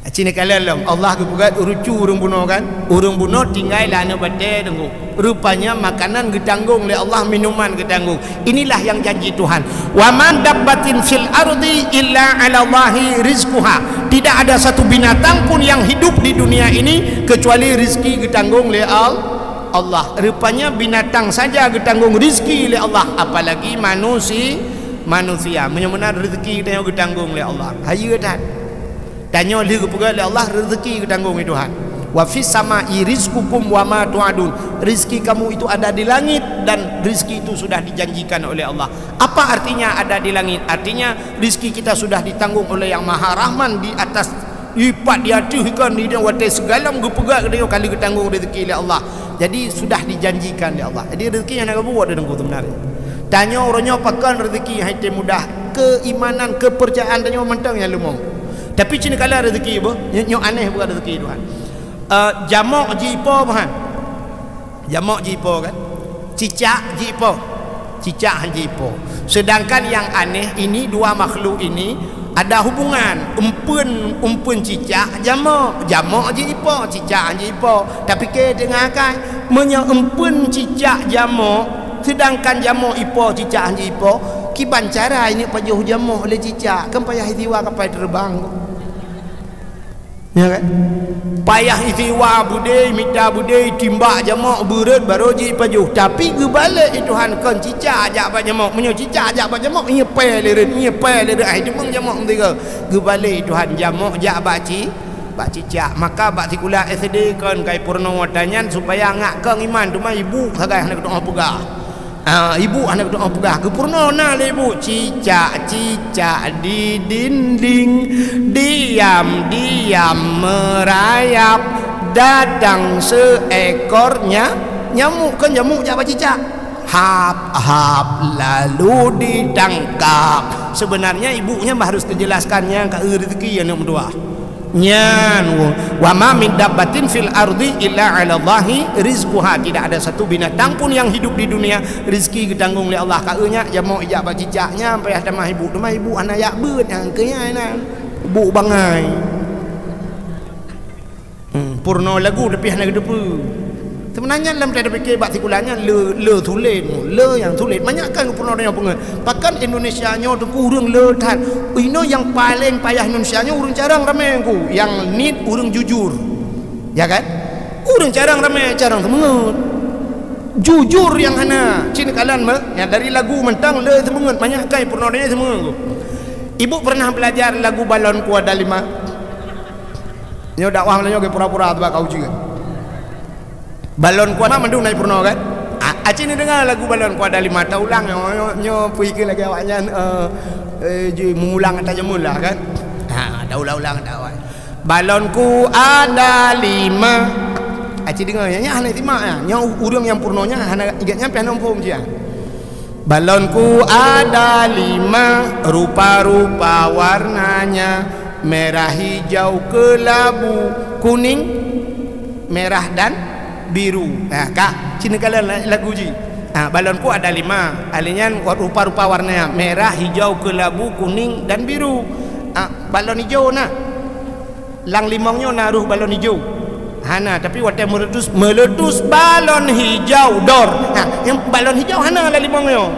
Cini kala Allah kebuat urucu urung bunuh kan. Urung bunuh tinggal lana batai dengu. Rupanya makanan getanggung oleh Allah, minuman getanggung. Inilah yang janji Tuhan. Wa man dabbatin fil ardi illa 'ala Allahi rizquha. Tidak ada satu binatang pun yang hidup di dunia ini kecuali rezeki getanggung oleh Allah. Rupanya binatang saja getanggung rezeki oleh Allah, apalagi manusia. Benar-benar rezeki dia getanggung oleh Allah. Hayu dah. Tanya dia kepada Allah, rezeki getanggung oleh Tuhan. Wa fis sama'i rizqukum wa ma tu'adun. Rezeki kamu itu ada di langit dan rezeki itu sudah dijanjikan oleh Allah. Apa artinya ada di langit? Artinya rezeki kita sudah ditanggung oleh Yang Maha Rahman di atas lipat di ataskan di watai segala gepegak dia kali ketanggung rezeki oleh Allah. Jadi sudah dijanjikan oleh Allah. Jadi rezeki yang nak buat dia dengku sebenarnya. Tanya orangnya pakan rezeki yang itu mudah. Keimanan, kepercayaan tanya mentang yang lumong. Tapi cina kala rezeki apa? Nyok aneh bukan rezeki Tuhan. Jamak jipo bahan. Jamak jipo kan. Cicak jipo. Cicak jipo. Sedangkan yang aneh ini dua makhluk ini ada hubungan. Umpun cicak jamak. Jamak jipo, cicak jipo. Tapi ke dengarkan menya umpun cicak jamak sedangkan jamak ipo cicak jipo. Kiban cara ini pajuh jamak oleh cicak kan payah hitiwa kapal terbang. Ya kan? Payah istiwa budai minta budai timbak jamak berat baru ji pajuh. Tapi gebalik Tuhan kan cicak ajak pak jamak menyo cicak ajak pak jamak nya pe leret ai tu bang jamak tiga. Gebalik Tuhan jamak jak bak cicak. Maka bak sekolah SD kan kai purno watanyan supaya ngak kang iman tu mah ibu sagai nak doa pegah. Ibu anak doa pegah ke purno na ibu cicak di dinding diam merayap datang seekornya nyamuk kan nyamuk jaba cicak hap lalu ditangkap. Sebenarnya ibunya harus dijelaskannya ke rezeki yang nomor dua nyan wa ma min dabbatin fil ardi illa 'ala Allahi rizquha. Tidak ada satu binatang pun yang hidup di dunia rezeki ditanggung oleh Allah. Kaunya jamak ijak bak cicaknya sampai ada mah ibu anak yak beut yang kenya na ibu bangai purno lagu tapi hana gedepu. Sebenarnya dalam tiada fikir bak sikulanya le tulen yang tulen banyakkan purno dia pengen pakan Indonesia nya tu urang le tan ino yang paling payah Indonesia nya urang jarang ramai ku yang need urang jujur ya kan urang jarang ramai jarang semangat jujur yang hana cina kalian ya dari lagu mentang le semungut banyak kai pernodanya semungut. Ibu pernah belajar lagu balon ku ada 5. Nyo dakwah lanyo ke pura-pura tu kau juga. Balon ku mana mandung naik purno kan? Acik ni dengar lagu balon ku ada 5 tak ulang nyo pergi ke lagi awaknya mengulang kata jemul lah kan. Dah ulang-ulang tak awak. Balonku ada 5. Acik dengar nya hana timak ya. Nya urang yang purnonya hana ingatnya piano pun je. Balonku ada 5, rupa-rupa warnanya, merah, hijau, kelabu, kuning, merah dan biru. Kak, cina kalian lagu ji. Balonku ada 5, alinya rupa-rupa warnanya, merah, hijau, kelabu, kuning dan biru. Balon hijau nah. Lang limongnya naruh balon hijau. Hana tapi waktu meletus balon hijau dor. Yang balon hijau hana lah limongnya.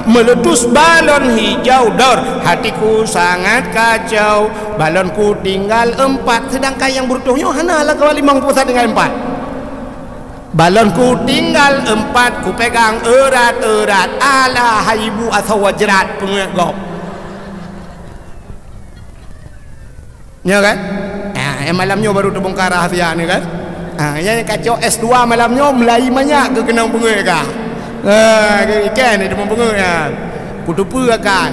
Meletus balon hijau dor. Hatiku sangat kacau. Balonku tinggal 4. Sedangkan yang butuhnya hana lah kalau limong pusat tinggal 4. Balonku tinggal 4. Ku pegang erat-erat. Alah haibu atau wajrat pengegop. Ya kan? Malamnya baru terbongkar rahasia ni kan. Yang kacau S2 malamnya Melayu banyak ke kenang bunga kah? Ikan ni demam bunga ya. Kutupu kan.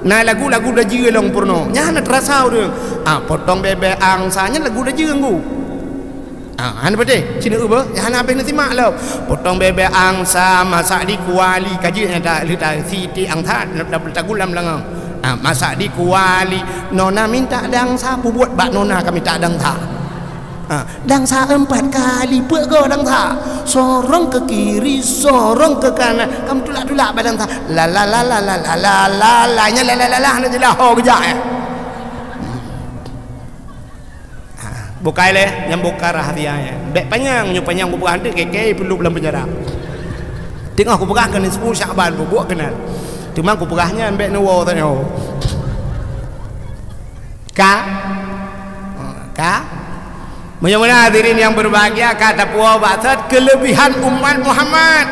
Nah lagu-lagu dah jira long purno. Nya nak terasa dia. Potong bebek angsanya lagu dah jira nggu. Hana pede, cina uba, hana apa nak simak lo. Potong bebek angsa masak di kuali kajinya dah lihat siti angsa dah bertagulam langang. Masak di kuali nona minta dangsa buat bak nona kami tak dangsa. Dangsa 4 kali pego dangsa. Sorong ke kiri, sorong ke kanan. Kamu tulak-tulak badang dangsa. La la la la la la la la la nya la la la la nak jelah ho kejak ya. Bukai le yang buka rahasianya. Bek panjang nyu panjang buka hantu keke perlu dalam penjara. Tengok aku pegahkan 10 Syaban buat kenal. Cuma aku pegahnya ambek nuwo tanya. Ka Bagaimana hadirin yang berbahagia, kata puas baksat kelebihan umat Muhammad.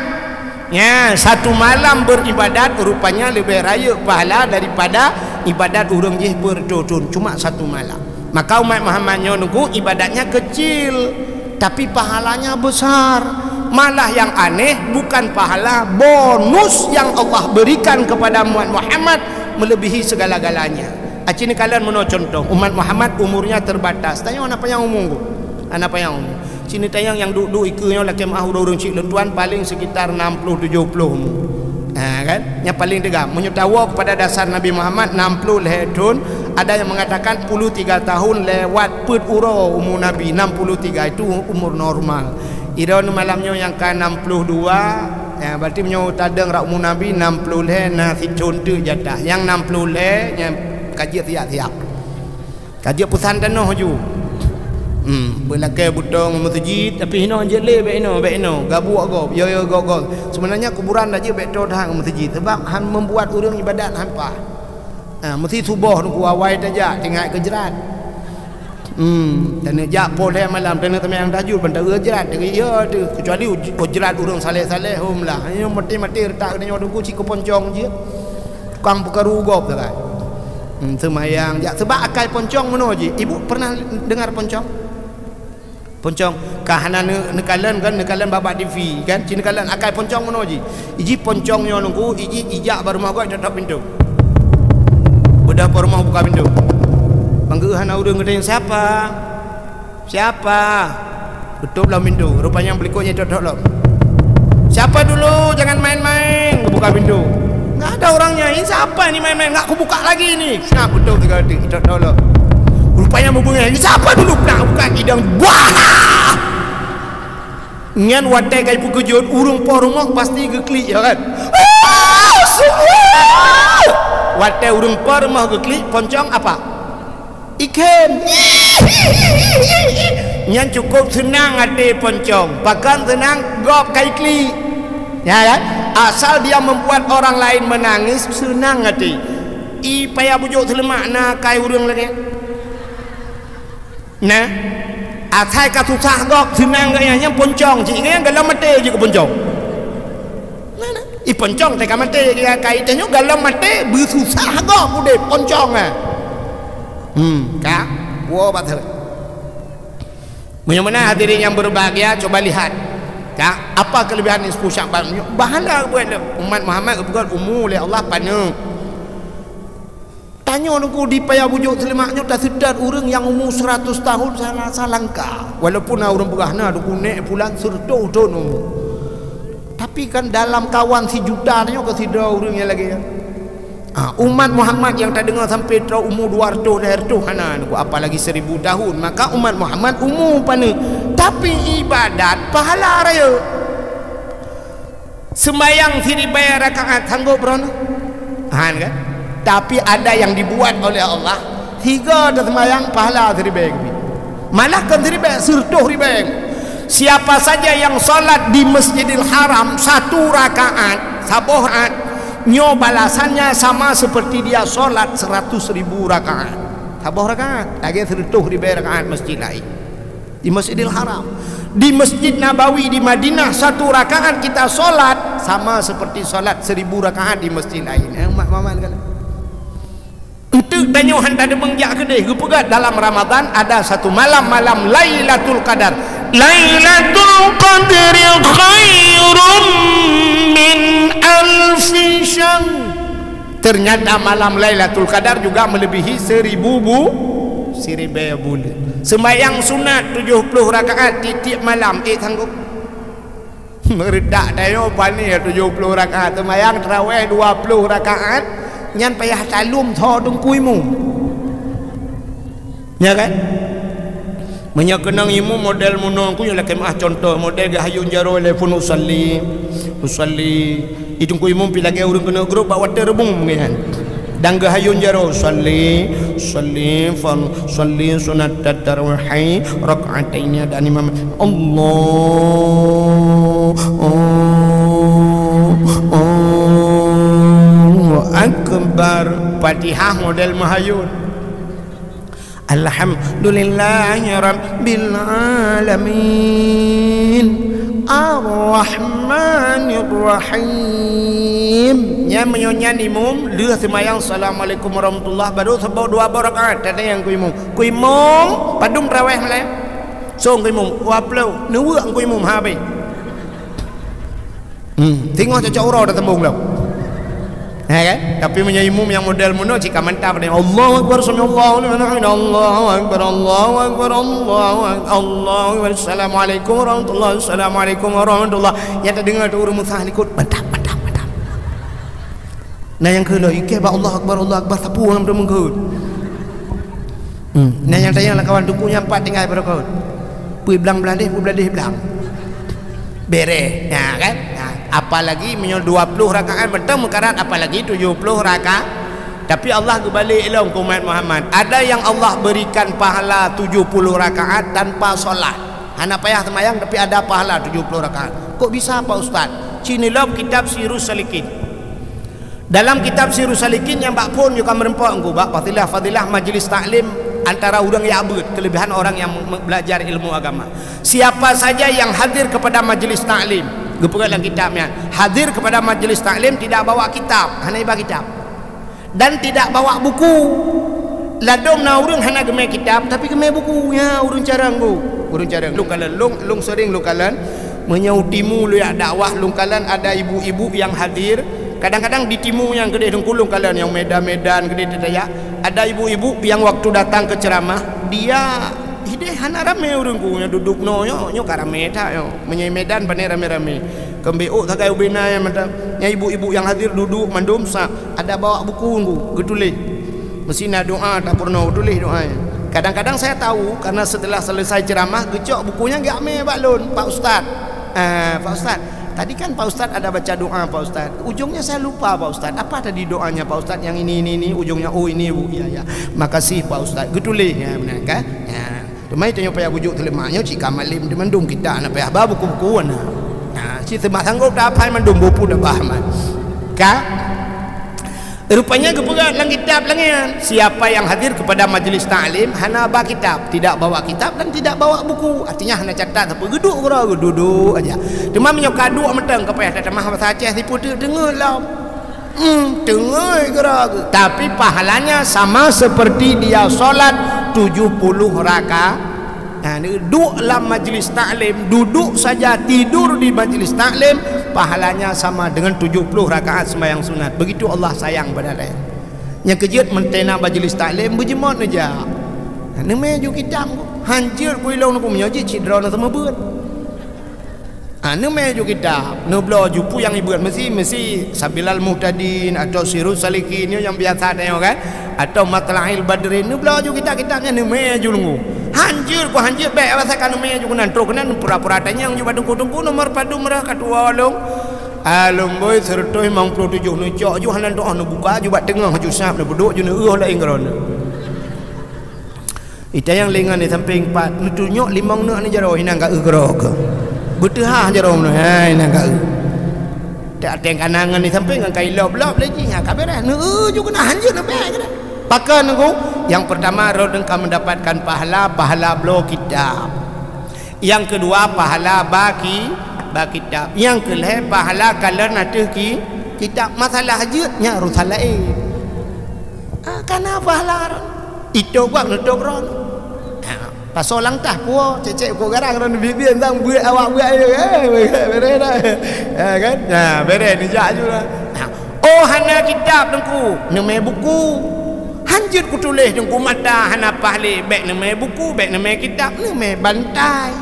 Ya, satu malam beribadat rupanya lebih raya pahala daripada ibadat orang je berdudun cuma satu malam. Maka umat Muhammadnya nunggu ibadatnya kecil tapi pahalanya besar. Malah yang aneh bukan pahala, bonus yang Allah berikan kepada umat Muhammad melebihi segala-galanya. Acini kalian menurut contoh umat Muhammad umurnya terbatas. Tanya apa yang umum tu? Apa yang umum? Cini tayang yang duduk ikutnya laki mah orang cik lentuan paling sekitar 60-70 kan? Yang paling tegak menyutawa kepada dasar Nabi Muhammad 60 lehedun. Ada yang mengatakan 13 tahun lewat put uro umur Nabi. 63 itu umur normal. Iron malamnya yang ke 62 ya, berarti menyutadeng rak umur Nabi 60 leh nasi contoh jatah. Yang 60 leh yang kaji siap-siap. Kaji pesan tanah ju. Belakang butong masjid tapi hino je le be ino gabuak go yo go. Sebenarnya kuburan aja be to dah masjid sebab han membuat orang ibadat hampa. Mesti subuh nunggu awal saja tinggal kejerat. Dan jak poleh malam dan teman yang tajul bandar jerat ya tu kecuali jerat orang saleh-saleh lah. Yang mati-mati retak kena nunggu cik poncong je. Kang perkaru gop dah. Semayang jak sebab akal poncong meno je. Ibu pernah dengar poncong? Poncong kahana nekalan kan nekalan babak TV kan cina kalan akai poncong meno ji iji poncongnya nunggu iji ijak baru mau gak tutup pintu udah baru mau buka pintu panggil hana udah ngedeng siapa tutup dalam pintu rupanya berikutnya tutup lo siapa dulu jangan main-main buka pintu nggak ada orangnya ini siapa ini main-main nggak aku buka lagi ini nah betul tiga detik tutup lo rupanya membunyi ini siapa dulu nak buka hidang wah ngan watai kai pukujud urung porong pasti geklik ya kan watai urung porong geklik poncong apa ikan ngan cukup senang hati poncong bahkan senang gop kai klik ya kan asal dia membuat orang lain menangis senang hati payah bujuk selemak na kai urung lagi nah atai ka susah gok senang gaya yang poncong cik yang galau mati je ke poncong poncong teka mati dia kaitannya galam mati bersusah gak bude poncong kak wow betul. Bagaimana hadirin yang berbahagia, coba lihat kak apa kelebihan nisfu Sya'ban. Bahala buat umat Muhammad bukan umur oleh Allah pana. Tanya aku di payah bujuk selemaknya tak sedar orang yang umur 100 tahun salah langkah. Walaupun orang berahna aku naik pulang serdoh umur. Tapi kan dalam kawan si juta ni ke sidra orang yang lagi ya. Umat Muhammad yang tak dengar sampai terau umur 200 hana apalagi 1000 tahun, maka umat Muhammad umur pana. Tapi ibadat pahala raya. Sembayang 1000 rakaat sanggup berono? Han kan? Tapi ada yang dibuat oleh Allah 3 sembayang pahala 1000 lebih. Malah kan 1000 sertuh 1000. Siapa saja yang solat di Masjidil Haram 1 rakaat sabohat nyo balasannya sama seperti dia solat 100.000 rakaat. Saboh rakaat lagi sertuh 1000 rakaat masjid lain di Masjidil Haram. Di Masjid Nabawi di Madinah 1 rakaat kita solat sama seperti solat 1000 rakaat di masjid lain. Umat Muhammad kan untuk tanya handa demeng jak kedai gepegat dalam Ramadan ada satu malam Lailatul Qadar. Lailatul Qadri khairun min alfi syahr. Ternyata malam Lailatul Qadar juga melebihi 1000 bulan. Sembahyang sunat 70 rakaat tiap malam sanggup meredak dayo pani 70 rakaat. Sembahyang tarawih 20 rakaat nyan payah talum tho dengkuimu ya kan menyakenang imu model munong ku nyala kemah contoh model gahayun jaro telefon usalli idungkuimu pilagi urang kena grup bawa terbung kan dan gahayun jaro salli sunat tarawih rakaatain dan imam Akbar. Fatihah model mahayun. Alhamdulillahi rabbil alamin Ar-Rahmanir Rahim. Yang menyonya imam dia sembahyang assalamualaikum warahmatullahi baru sebab 2 rakaat ada yang kuimum padum tarawih malai song kuimum waplau nuwa kuimum habis tengok cacak urau dah tembung dah. Kan? Tapi menyaimum yang model muno jika mantap pada Allahu Akbar sallallahu alaihi wasallam assalamualaikum warahmatullahi yang tak dengar tu urang musah ikut mantap. Nah yang kedua ikut Allah Akbar sapu orang tu mengkut. Nah yang tanya lah kawan tukunya 4 tinggal pada kau. Pui belang belang. Bere, ya kan? Apalagi menyol 20 rakaat betul mekarat apalagi 70 rakaat. Tapi Allah kembali ilmu umat Muhammad ada yang Allah berikan pahala 70 rakaat tanpa solat hana payah sembahyang tapi ada pahala 70 rakaat. Kok bisa Pak Ustaz? Cinilah kitab Sirus Salikin. Dalam kitab Sirus Salikin yang bak pun juga merempok engkau bak fadilah majlis taklim antara orang yang abad kelebihan orang yang belajar ilmu agama. Siapa saja yang hadir kepada majlis taklim gepegatlah kitabnya hadir kepada majlis taklim tidak bawa kitab hanya bawa kitab dan tidak bawa buku ladom na urang hana gemai kitab tapi gemai bukunya urang carang lung sering lukalan menyautimu lu ya dakwah lungkalan ada ibu-ibu yang hadir kadang-kadang di timu yang gede dengkulung kalian yang medan gede tetaya ada ibu-ibu yang waktu datang ke ceramah dia hideh hana rame urangku nya duduk nyo karame ta yo menyai medan bane rame-rame kembeo tagai ubena yang mata nya ibu-ibu yang hadir duduk mandum sa ada bawa buku ngku getulih mesina doa tak pernah tulis doa. Kadang-kadang saya tahu karena setelah selesai ceramah gecok bukunya gak ame balon Pak Ustaz. Pak Ustaz tadi kan Pak Ustaz ada baca doa Pak Ustaz ujungnya saya lupa Pak Ustaz apa tadi doanya Pak Ustaz yang ini ujungnya oh ini Bu ya makasih Pak Ustaz getulih ya benar kan ya Tumai tanya payah bujuk telemaknya jika malim di mandum kita nak payah bawa buku-buku si sebab sanggup dah apa mandum buku dah bahaman. Ka Rupanya kepegat dalam kitab lengan. Siapa yang hadir kepada majlis ta'lim hana bawa kitab, tidak bawa kitab dan tidak bawa buku. Artinya hana catat apa geduk kira duduk aja. Cuma menyok kaduk mentang kepada tak mah bahasa Aceh sipu dengar lah. Dengar kira. Tapi pahalanya sama seperti dia solat 70 rakaat. Duduk dalam majlis taklim, duduk saja tidur di majlis taklim, pahalanya sama dengan 70 rakaat sembahyang sunat. Begitu Allah sayang pada dia. Yang kejut mentena majlis taklim berjemot aja. Namanya ju kitab hancur ku ilong ku menyoji cidra na sama beut. Namanya ju kitab, no blo ju pu yang ibuat mesti Sabilal Muhtadin atau Sirus Salikin yang biasa tengok kan, atau Matla'il Badrin, no blo ju kitab-kitabnya namanya ju lungu. Hancur ku hancur baik rasakan namanya juga nanti kenan pura-pura tanya yang juga dengku nomor padu merah katua long alung boy serta memang 27 nucok ju hanan doa nu buka juga tengah ju sap nu duduk ju nu lah ingron ita yang lengan di samping 4 nu tunjuk 5 nu ni jaro hinang ka ke betehah jaro nu hinang ka tak teng kanangan di samping kan kai lob lagi ha kaberan nu ju kena hancur na baik kena pakai nunggu. Yang pertama engkau mendapatkan pahala blo kitab. Yang kedua pahala baki kitab. Yang kelih pahala kalau nanti kitab masalah hajatnya rusal lain. Karena pahala itu gua nutup ron. Pasal lang tah puo cecek ko garang ron bibian tang buat awak buat bere dah. Kan? Bere ni jak juga. Oh hana kitab dengku, nama buku. Hanjir ku tulis dengku mata hana pahli baik nama buku baik nama kitab nama bantai.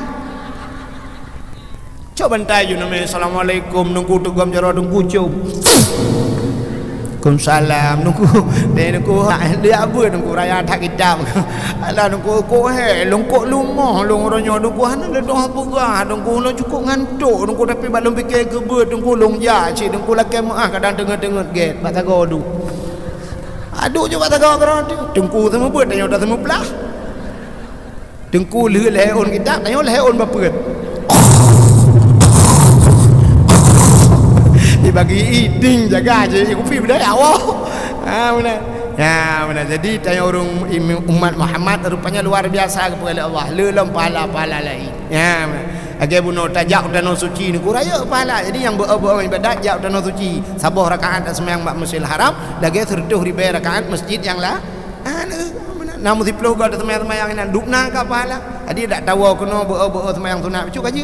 Cok bantai ju nama assalamualaikum nunggu tugam jaro dengku cum. Waalaikumsalam nunggu dia apa nunggu raya tak kitab. Alah nunggu ko he lungkok lumah lung ronyo nunggu hana le doh pegah nunggu lo cukup ngantuk nunggu tapi balum fikir kebut nunggu long ja cik nunggu lakai maah kadang dengar get mata godu. Aduk je kata kau kerana dengku sama buat tanya dah sama belah dengku leon kita tanya leon bapa dibagi iding jaga aja aku pergi berdaya awak mana jadi tanya orang umat Muhammad rupanya luar biasa kepada Allah lelam pahala lain agar bunuh tajak danau suci ni kuraya pahala. Jadi yang buat ibadat jak danau suci sabah rakaat sembahyang mak Masjidil Haram lagi sertuh ribu rakaat masjid yang lah namun 10 gak ada sembahyang ini dukna ka pahala. Jadi tak tahu kena buat sembahyang sunat cu kaji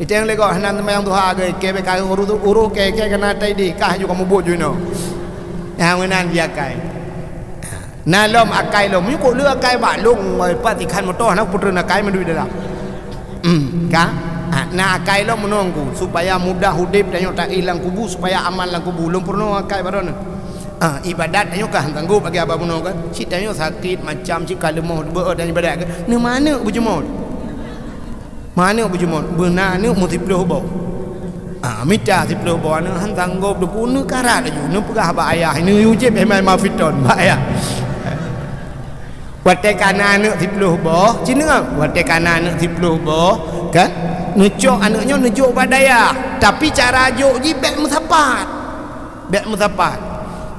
itu yang lego hanan sembahyang duha ke ka uru ke kena tadi kah juga mubut ju no yang menan dia kai nalom akai lom ko le akai ba long patikan motor nak putra akai mendu dalam nak akai lo menunggu supaya mudah hudib dan tak hilang kubu supaya aman lang kubu belum pernah akai baron ibadat tanya kah tangguh bagi abang menunggu kan si tanya sakit macam si kalemah dan ibadat kan ni mana berjemur benar ni multipluh bau minta tipluh bau ni han tangguh duku ni karat aja ni pegah abang ayah ni ujib memang mafiton abang ayah Wate kana anak 10 boh, cina wate kana anak 10 boh, kan? Nujuk anaknya nujuk badaya, tapi cara juk ji bek musapat.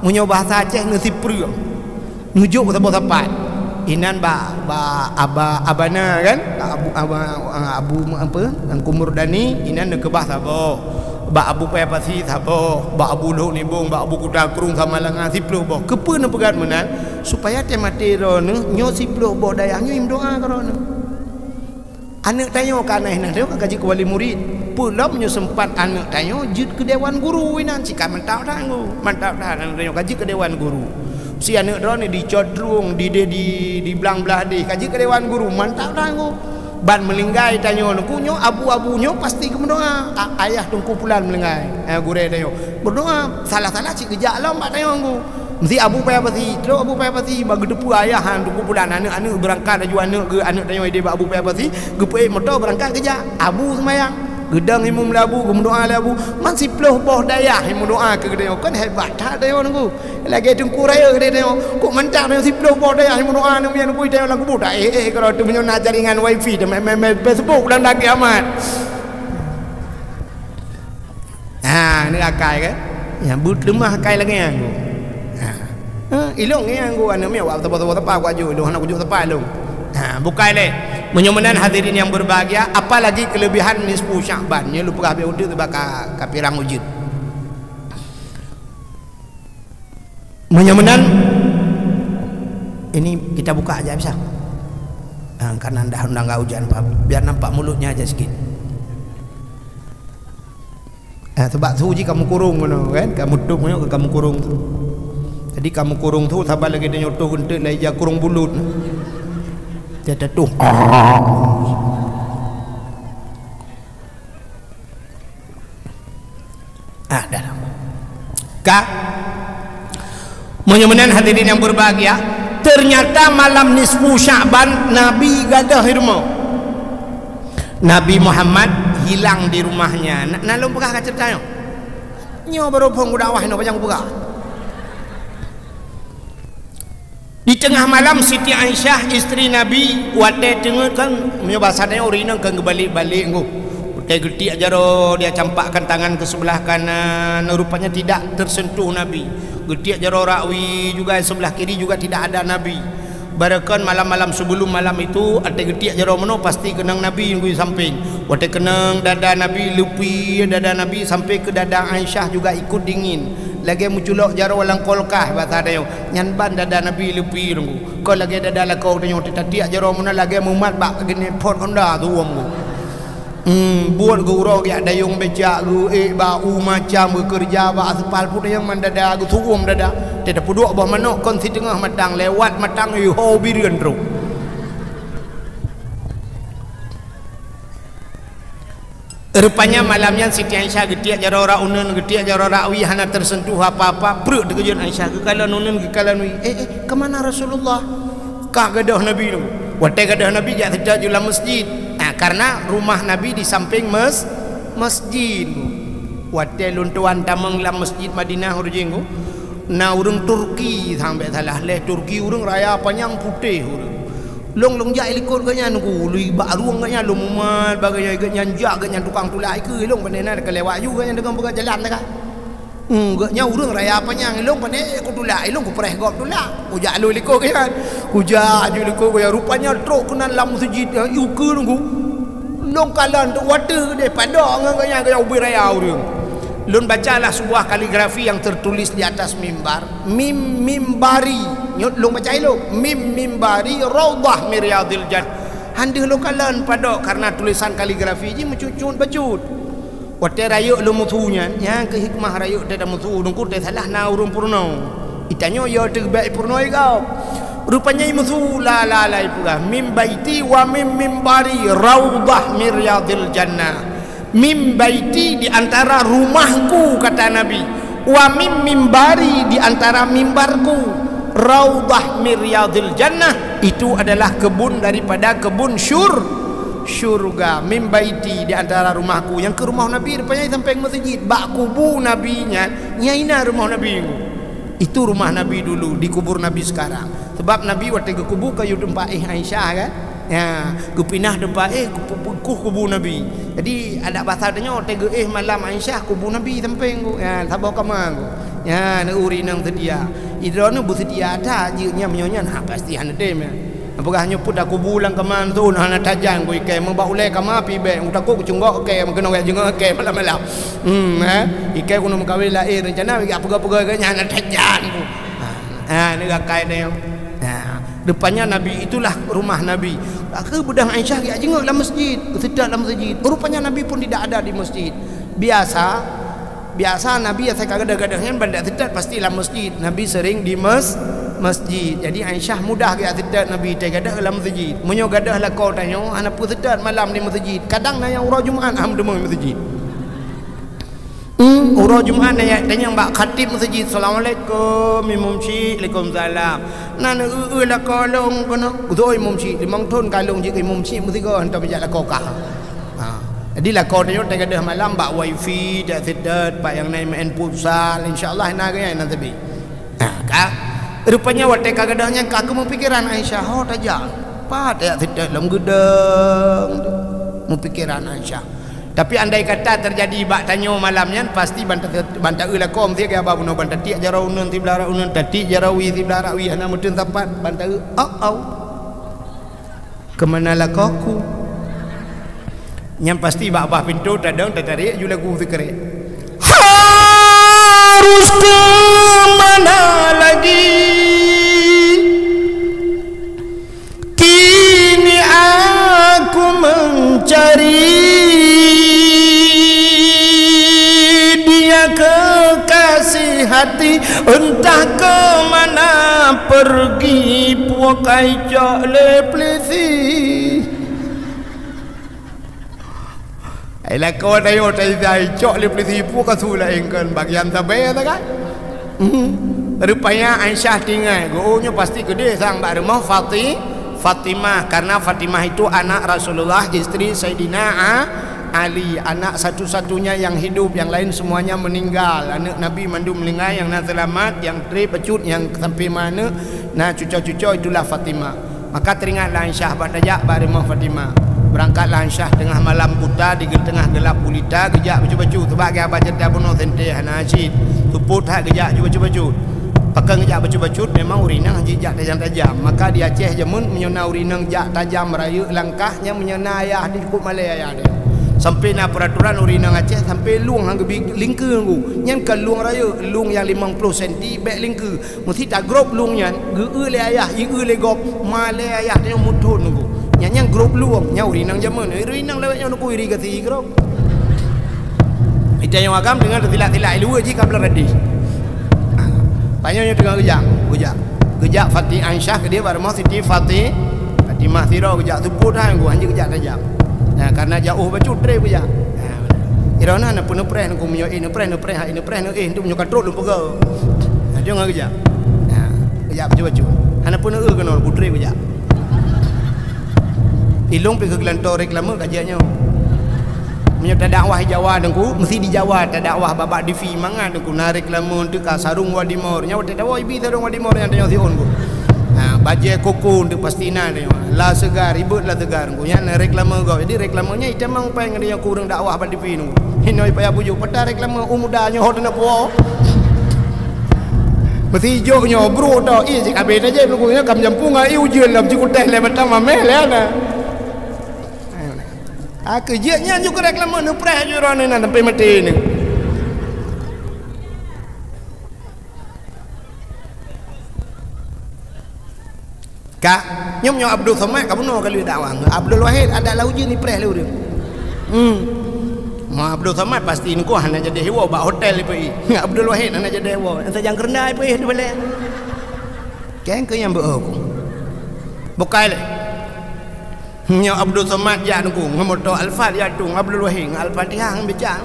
Munyo bahasa Aceh nasi priu. Nujuk musapat. Inan abana kan? Abu apa? Angku Murdani inan ke bahasa boh. Ba abu payah pasi sabo, ba abu lo ni bong, ba abu kuda kerung sama langan 10 boh. Kepa na pegat menan supaya temati rono nyo 10 boh dayahnya im doa karono. Anak tayo kanai na dia kaji ke wali murid. Pula menyo sempat anak tayo jut ke dewan guru inan cika mantap dah tayo kaji ke dewan guru. Si anak rono dicodrung di belang-belah di kaji ke dewan guru mantap dah ban melinggai tanyo nukunyo abu-abunyo pasti ke berdoa ayah tungku pulan melinggai gure tayo berdoa salah-salah cik kejak lah mak tayo aku mesti abu payah pasti terus abu payah pasti bagi depu ayah tungku pulan anak-anak berangkat aju anak ke anak tayo dia abu payah pasti gepe motor berangkat kejak abu semayang gedang imum labu berdoa labu masih peluh boh dayah imum doa ke dia kan hebat tak tayo nunggu lagi tungku raya ke dia kok mantap dia si peluh boh dayah imum doa nunggu yang nunggu tayo lagu budak kalau tu punya nak jaringan wifi dan Facebook dan lagi amat ni akai kan yang but lemah akai lagi aku Ilung ni yang gua namanya waktu tepat gua ju ilung nak ujuk tepat ilung. Bukan le. Menyemenan hadirin yang berbahagia, apalagi kelebihan nisfu Sya'ban. Nya lupa habis udah tu bakal kapirang wujud. Menyemenan ini kita buka aja bisa. Karena dah enggak hujan, biar nampak mulutnya aja sikit. Sebab tu je kamu kurung kan, kamu tutup kamu kurung tu. Jadi kamu kurung tu sabar lagi dia nyotoh untuk lai dia kurung bulut. Dia tetuh. Dah. Kak Menyemenan hadirin yang berbahagia, ternyata malam nisfu Sya'ban Nabi gadah di rumah. Nabi Muhammad hilang di rumahnya. Nak lu pegah kat ceritanya. Nyo baru pong dakwah no panjang pegah. Di tengah malam Siti Aisyah isteri Nabi wate tengah kan menyo bahasa dia urina kan balik-balik nggo. Utai getik jaro dia campakkan tangan ke sebelah kanan, rupanya tidak tersentuh Nabi. Getik jaro rakwi juga sebelah kiri juga tidak ada Nabi. Barakan malam-malam sebelum malam itu ada getik jaro mano pasti kenang Nabi yang di samping. Wate kenang dada Nabi, lupi dada Nabi sampai ke dada Aisyah juga ikut dingin. Lagi muculok jaro walang kolkah bahasa dia. Nyan ban dada Nabi lupi nunggu. Kau lagi dada la kau tengok tiak jaro mana lagi mumat bak gini pot Honda tu wong. Buat guru ya dayung becak gu bau macam bekerja ba aspal pun yang mandada gu tuum dada. Tidak puduk bah manok kon si tengah matang lewat matang ho birian ro. Rupanya malamnya Siti Aisyah getiak jaro ra unen getiak jaro rakwi hana tersentuh apa-apa perut dikejut Aisyah ke kalan unen ke kalan wi ke mana Rasulullah kah gadah Nabi tu watai gadah Nabi jak tidak dalam masjid. Karena rumah Nabi di samping masjid. Watai luntuan tamang dalam masjid Madinah urjing na urang Turki sampai salah leh Turki urang raya panjang putih urang. Long jak ikut ganya nunggu lui bak ruang ganya long umat bagai ganya jak ganya tukang tulak ke long panena dekat lewat juga ganya dengan buka jalan dah kan. Ganya urang raya panjang long pane ku tulak long ku pereh gop tulak. Ku jak lui ikut ganya. Ku jak ju ikut gaya rupanya truk kena dalam masjid yu ke nunggu. Long kalan tu water dia pada ganya gaya ubi raya urang. Lun bacalah sebuah kaligrafi yang tertulis di atas mimbar. Mimbari. Nyut lun baca lu. Mimbari Raudhah Miryadil Jannah. Hande lu kalan pada karena tulisan kaligrafi ji mencucut bacut. Wate rayuk lu mutunya. Yang ke hikmah rayuk dia mutu nungku dia salah na urung purno. Itanyo ya terbaik purno kau. Rupanya mutu la ipugah. Mim baiti wa mimbari Raudhah Miryadil Jannah. Mim baiti di antara rumahku kata Nabi, wa mim mimbari di antara mimbarku, Raudhah Miryadil Jannah itu adalah kebun daripada kebun syurga. Mim baiti di antara rumahku yang ke rumah Nabi rupanya sampai masjid bak kubu nabinya nyaina rumah Nabi itu rumah Nabi dulu dikubur Nabi sekarang sebab Nabi waktu ke kubu kayu tempat Aisyah kan. Ya, ku pindah tempat kubu Nabi. Jadi ada bahasa tanya tega malam Aisyah kubu Nabi samping ku. Ya, sabar kamang ku. Ya, nak uri nang sedia. Idrone bu sedia ada jenya menyonya ha pasti hana dem ya. Apakah nyeput aku bulang kaman tu hana tajang ku ikai membak ulai kama pi be takut ku cunggok ke mengkena ke jengok ke malam-malam. Ikai ku nak kawin lahir rencana apa-apa ke hana tajang ku. Ni gakai dia. Depannya Nabi itulah rumah Nabi. Ke budang Aisyah dia jenguk dalam masjid, tidak dalam masjid. Rupanya Nabi pun tidak ada di masjid. Biasa Nabi saya kadang-kadang bandak tidak pasti dalam masjid. Nabi sering di masjid. Jadi Aisyah mudah dia tidak Nabi tidak dalam masjid. Menyo gadah lah kau tanya anak pun tidak malam di masjid. Kadang nanya urang Jumaat demo di masjid. Urang Jumaat tanya mbak khatib masjid Assalamualaikum Imam Syekh Waalaikumsalam nana lah kalong kono doi Imam Syekh limang ton kalong je Imam Syekh mesti kau hendak bijak lah kau kah jadi lah kau tanya tengah malam mbak wifi dah sedat pak yang naik main futsal insyaallah nak ya nanti bi kak rupanya waktu kadang-kadangnya aku mau pikiran Aisyah tajak pak tak sedat dalam gedang mau pikiran Aisyah Tapi andai kata terjadi bak tanyo malamnya pasti bantah ulah kom dia ke abah bunuh bantah tiak jarau unun ti belara unun tati jarawi ti belara wi ana mutun tapat bantah au kemana lah aku yang pasti bak abah pintu tadang tarik ju lagu fikri harus ke mana lagi kini aku mencari kekasih hati entah ke mana pergi puakai cok le plesi ai la ko dai o dai dai cok le plesi puaka sula engkan bagian tabe ta kan rupanya Aisyah tinggal gonya pasti gede sang bak rumah Fatimah karena Fatimah itu anak Rasulullah istri Sayyidina Ali, anak satu-satunya yang hidup, yang lain semuanya meninggal. Anak Nabi mandu melingai, yang nak selamat, yang tri pecut, yang sampai mana, nah cucu-cucu itulah Fatimah. Maka teringatlah Aisyah badajak pada rumah Fatimah. Berangkatlah Aisyah tengah malam buta di tengah gelap gulita, gejak baju-baju. Sebab dia baca tabuno sente hana asyid. Tuput hak gejak baju-baju. Pakai gejak baju-baju memang urinang jejak tajam-tajam. Maka di Aceh jemun menyona urinang jak tajam raya langkahnya menyona ayah di cukup malai ayah dia. Sampai na peraturan urinang Aceh sampai luang hang lingke ngku nyan kan luang raya luang yang 50 cm bek lingke mesti tak grop luang nyan geu le ayah ieu le gop male ayah dia mudun ngku nyan grop luang nya urinang jaman urinang lewat nya ngku iri kati grop ita yang agam dengan tilak-tilak lu ji kabla radi panjangnya tengah gejak Fatih Aisyah ke dia baru mau Siti Fatimah tiro gejak tuput hang ngku anjing gejak tajam. Nah, karena jauh baju tre punya. Irona na pun preh ku menyo ini preh itu menyo katrol lu pegau. Nah, dia ngah kerja. Nah, kerja baju. Ana pun kena putre punya. Ilung pergi ke gelantor reklame kajiannya. Menyo tak dakwah Jawa dengku mesti di Jawa tak dakwah babak divi mangan dengku na reklame tu ka sarung wadimor. Nya tak dakwah ibi sarung wadimor yang tanya sion ku. Bajai koko untuk pastina dia lah segar ribut lah tegar punya reklame kau jadi reklamenya itu memang pengen dia kurang dakwah pada TV nu hinoi payah bujuk pada reklame umudanya hot na po mesti joknya bro tau jik abet aja pokoknya kam jampung ai ujian lam cukup teh le batang mameh le ana kerjanya juga reklame nu preh juran ni sampai mati ni Kak, nyom Abdul Somad kamu no kali dakwah. Abdul Wahid ada lauji ni preh lu dia. Ma Abdul Somad pasti ni ko hana jadi hewa ba hotel pi. Abdul Wahid hana jadi hewa. Enta jang kerendai pi ni balik. Keng ke yang beu aku. Bukai le. Nyom Abdul Somad ya nunggu ngomoto Alfa ya tung Abdul Wahid Al-Fatihah ngam baca.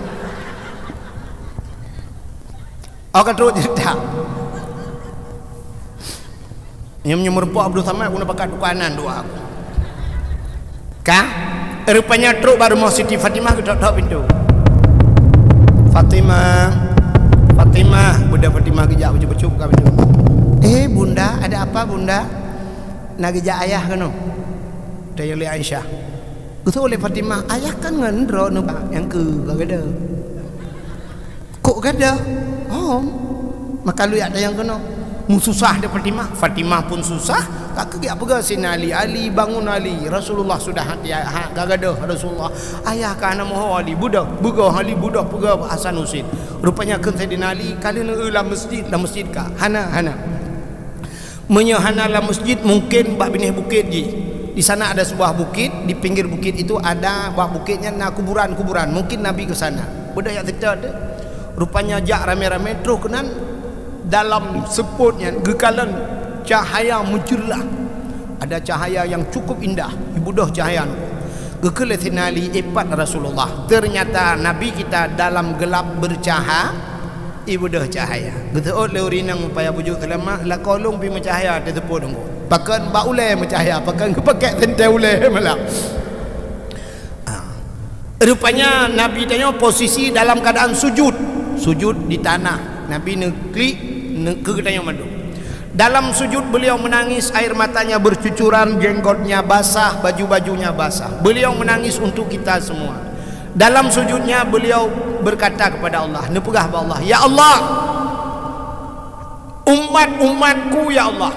Aku terus cerita. Yang menyemurpuk Abdul Samad guna pakai dukanan doa aku. Kah? Rupanya truk baru mau Siti Fatimah ketok-tok pintu. Fatimah, Bunda Fatimah kejap baju-baju buka pintu. Bunda, ada apa Bunda? Nak kejap ayah kan? Tanya oleh Aisyah. Betul oleh Fatimah, ayah kan ngendro nampak yang ke gada. Kok gada? Oh, maka lu ada yang kena. Susah dia Fatimah pun susah tak ke apa Sina Ali bangun Ali Rasulullah sudah hati gagadah Rasulullah ayah kana moho Ali budak Ali budak puga Hasan Husain rupanya ke Sayyidina Ali kali la masjid ka hana menyahana la masjid mungkin bak binih bukit ji di sana ada sebuah bukit di pinggir bukit itu ada bak bukitnya na kuburan mungkin Nabi ke sana budak yang tidak rupanya jak rame-rame terus kenan dalam seputnya gekalan cahaya mencerlah ada cahaya yang cukup indah ibudah cahaya gekele sinali ipat Rasulullah ternyata Nabi kita dalam gelap bercahaya ibudah cahaya betul le urinang upaya bujuk selama la kolong pi mencahaya di seput ngko pakan ba ule mencahaya pakan pakai sente ule malah rupanya Nabi tanya posisi dalam keadaan sujud di tanah Nabi negeri ketanya madu dalam sujud beliau menangis air matanya bercucuran jenggotnya basah baju-bajunya basah beliau menangis untuk kita semua Dalam sujudnya beliau berkata kepada Allah, nepegah kepada Allah, ya Allah, umat-umatku ya Allah,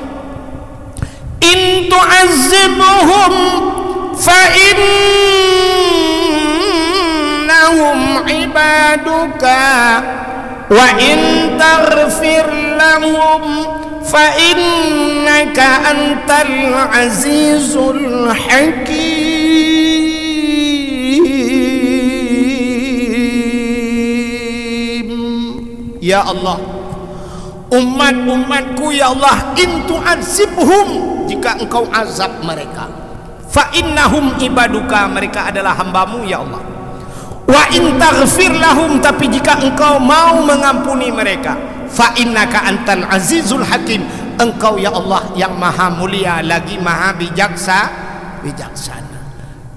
in tu'azzibhum fa innahum ibaduka wa in taghfir lahum fa innaka antal azizul hakim. Ya Allah, umat-umatku ya Allah, in tu'azzibhum, jika engkau azab mereka, fa innahum ibaduka, mereka adalah hambamu ya Allah, wa in taghfir lahum, tapi jika engkau mau mengampuni mereka, fa innaka antal azizul hakim, engkau ya Allah yang maha mulia lagi maha bijaksana.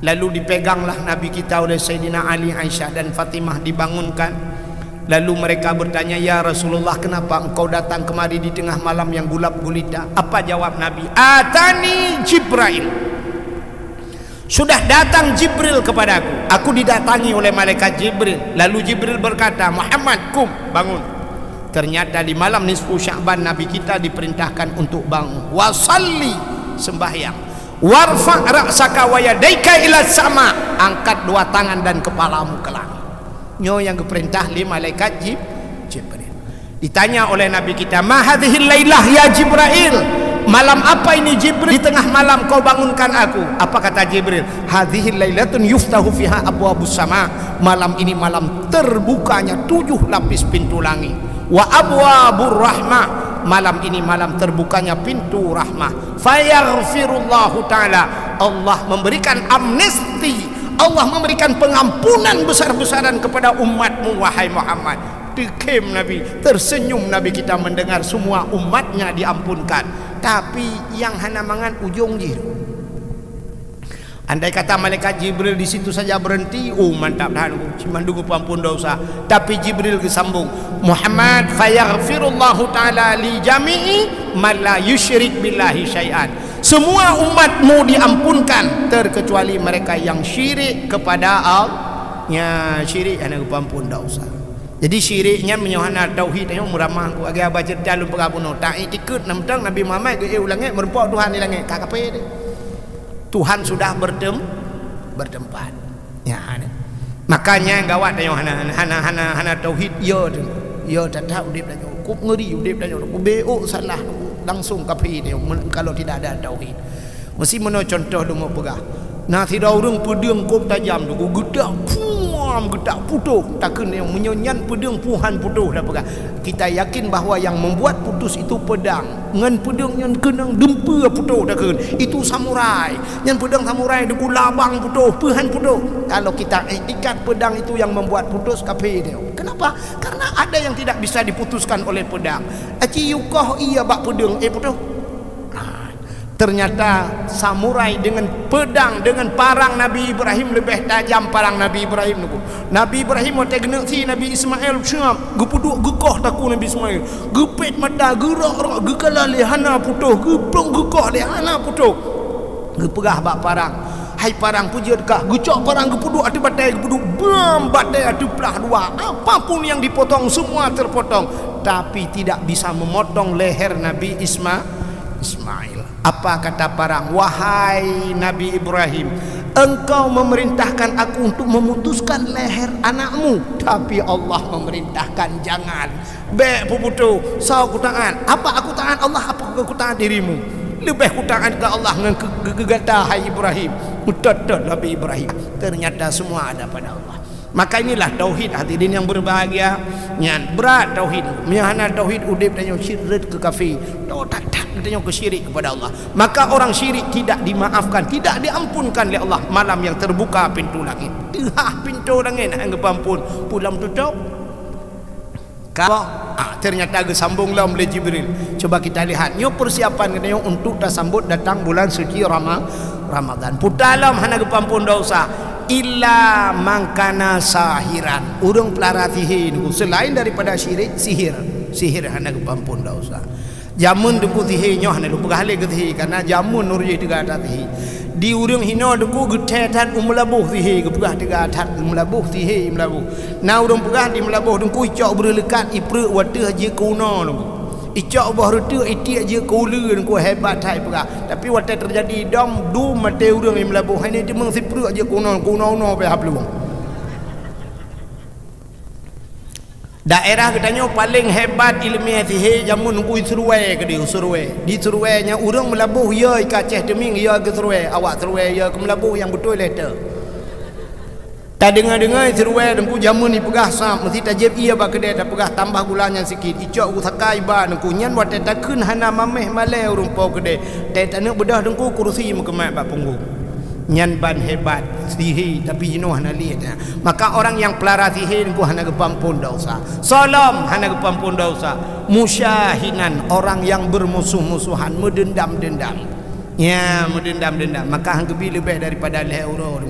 Lalu dipeganglah Nabi kita oleh Sayyidina Ali, Aisyah dan Fatimah, dibangunkan. Lalu mereka bertanya, ya Rasulullah, kenapa engkau datang kemari di tengah malam yang gulap gulita? Apa jawab Nabi? Atani Jibril, sudah datang Jibril kepadaku, aku didatangi oleh malaikat Jibril. Lalu Jibril berkata, Muhammad, kum, bangun. Ternyata di malam nisfu Sya'ban Nabi kita diperintahkan untuk bangun. Wasalli, sembahyang. Warfa' ra'saka wa yadaika ila sama, angkat dua tangan dan kepalamu ke langit. Nyo yang keperintah li malaikat Jibril. Ditanya oleh Nabi kita, ma hadhil lailah ya Jibril, malam apa ini Jibril, di tengah malam kau bangunkan aku? Apa kata Jibril? Hadhil lailatun yuftahu fiha abwabus sama, malam ini malam terbukanya 7 lapis pintu langit. Wa abwabur rahmah, malam ini malam terbukanya pintu rahmah. Fayaghfirullahu ta'ala, Allah memberikan amnesti, Allah memberikan pengampunan besar-besaran kepada umatmu wahai Muhammad. Dikem Nabi, tersenyum Nabi kita mendengar semua umatnya diampunkan. Tapi yang hana mangan ujung je. Andai kata malaikat Jibril di situ saja berhenti, oh mantap dah, cuma nunggu ampun dosa. Tapi Jibril kesambung, Muhammad, fayaghfirullahu ta'ala li jami'i man la yusyrik billahi syai'an. Semua umatmu diampunkan terkecuali mereka yang syirik kepada Allah. Ya, syirik anak ampun dosa. Jadi syiriknya menyohana tauhid yang meramah ku agak baca dalam pengapunno. Tak ikut namtang Nabi Muhammad ke langit merupa Tuhan di langit. Tak apa dia. Tuhan sudah bertempat. Ya. Makanya gawat yang hana tauhid ya tu. Ya tak tahu udip dah. Ku ngeri udip dah. Ku beok salah langsung kafir dia kalau tidak ada tauhid. Mesti mana contoh demo pegah. Nah tidak orang pedang kop tajam tu gedak puam gedak putus takkan yang menyonyan pedang puhan putus dah pegah. Kita yakin bahawa yang membuat putus itu pedang. Ngan pedang yang kenang dempa putus takkan itu samurai. Yang pedang samurai deku labang putus puhan putus. Kalau kita iktikat pedang itu yang membuat putus kafir dia. Kenapa? Karena ada yang tidak bisa diputuskan oleh pedang. Aci yukoh iya bak pedang putus. Ternyata samurai dengan pedang, dengan parang Nabi Ibrahim lebih tajam parang Nabi Ibrahim tu. Nabi Ibrahim mata kena si Nabi Ismail siap gepuduk gekoh taku Nabi Ismail. Gepet mata gerak gekala lehana putuh, geplong gekoh lehana putuh. Gepegah bak parang. Hai parang puji dekah, gecok parang gepuduk atu batai gepuduk bam batai atu belah dua. Apapun yang dipotong semua terpotong, tapi tidak bisa memotong leher Nabi Ismail. Apa kata parang? Wahai Nabi Ibrahim, engkau memerintahkan aku untuk memutuskan leher anakmu, tapi Allah memerintahkan jangan. Bek puputu, sao aku taat? Apa aku taat Allah? Apa aku taat dirimu? Lebih aku taat ke Allah dengan kegagata hai Ibrahim. Betul Nabi Ibrahim. Ternyata semua ada pada Allah. Maka inilah tauhid hadirin yang berbahagia. Nyan berat tauhid. Miahana tauhid udip dan syirik ke kafir. Tak katanya ke syirik kepada Allah. Maka orang syirik tidak dimaafkan, tidak diampunkan oleh Allah. Malam yang terbuka pintu langit. Pintu langit anggap ampun. Pulang tutup. Kalau ternyata gesambunglah oleh Jibril. Coba kita lihat. Nyo persiapan katanya untuk tersambut datang bulan suci Ramadan. Putalam hana kepampun dosa. Illa mangkana sahiran, urung pelaratihin selain daripada syirik, sihir hana kepampun dosa. Jamun duku tihi nyoh na lupa hale ke tihi karena jamun nurjih tiga atat tihi. Di urang hino duku gete tat umlabuh tihi ke pegah tiga atat umlabuh tihi umlabuh. Na urang pegah di umlabuh duku icok berlekat ipre wateh je kuno duku. Icok bah rute itik je kulu duku hebat hai pegah. Tapi wateh terjadi dom du mate urang umlabuh ini dia meng sipre je kuno pe hapluang. Daerah katanya paling hebat ilmiah sihir jamun nunggu Surway ke dia Surway. Di Surway nya urang melabuh ya Aceh Deming ya ke Surway, awak Surway ya ke melabuh yang betul letter. Tak dengar-dengar Surway nunggu jamun ni pegah sam mesti tajib ia ba kedai dah pegah tambah gulanya sikit. Icok usakai ba nunggu nyan wat takun hana mameh malai urang pau kedai. Tak nak bedah nunggu kursi mukemat ba punggung. Nyan ban hebat sihir tapi jenuh hana lihat. Maka orang yang pelara sihir ku hana gepampun dosa. Salam hana gepampun dosa. Musyahinan orang yang bermusuh-musuhan, mendendam-dendam. Ya, mendendam-dendam. Maka hang kebi lebih daripada leh euro.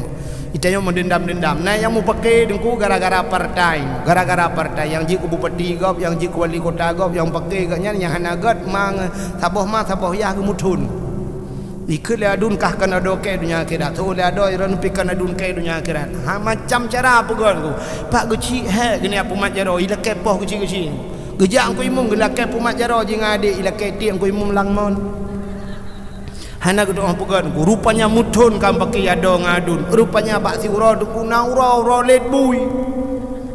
Itanya mendendam-dendam. Nah yang mu pakai dengku gara-gara partai. Gara-gara partai yang ji ku bupati gop, yang ji ku wali kota gop, yang pakai gaknya yang hana gat mang saboh ma saboh ya gemutun. Ikut adun kah kena doke dunia akhirat. Tu le ado iran pikan adun ke dunia akhirat. Ha macam cara apa gon ku. Pak guci he gini apa mat jaro ila kepoh guci-guci. Gejak ku imum gela kepoh mat jaro jing adik ila keti ku imum langmon. Hana gedo apa gon ku. Rupanya mutun kam pakai ado ngadun. Rupanya bak si ura du kuna ura let bui.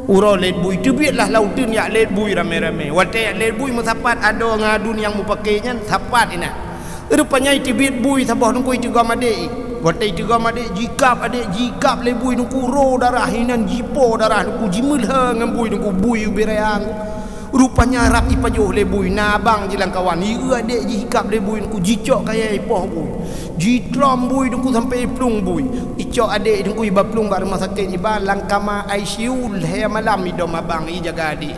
Ura let bui tu biarlah lautin ya let bui rame-rame. Wate ya let bui musapat ado ngadun yang mu pakainya sapat ina. Rupanya itu bit bui sabah nungku itu gam adik. Watai itu gam adik jikap adik jikap le bui nungku ro darah hinan jipo darah nungku jimul ha ngam bui nungku bui uberang. Rupanya rap ipajoh le bui nabang jilang kawan. Iu adik jikap le bui nungku jicok kaya ipoh bui. Jitram bui nungku sampai plung bui. Icok adik nungku iba plung bar rumah sakit iba langkama ICU le malam idom abang i jaga adik.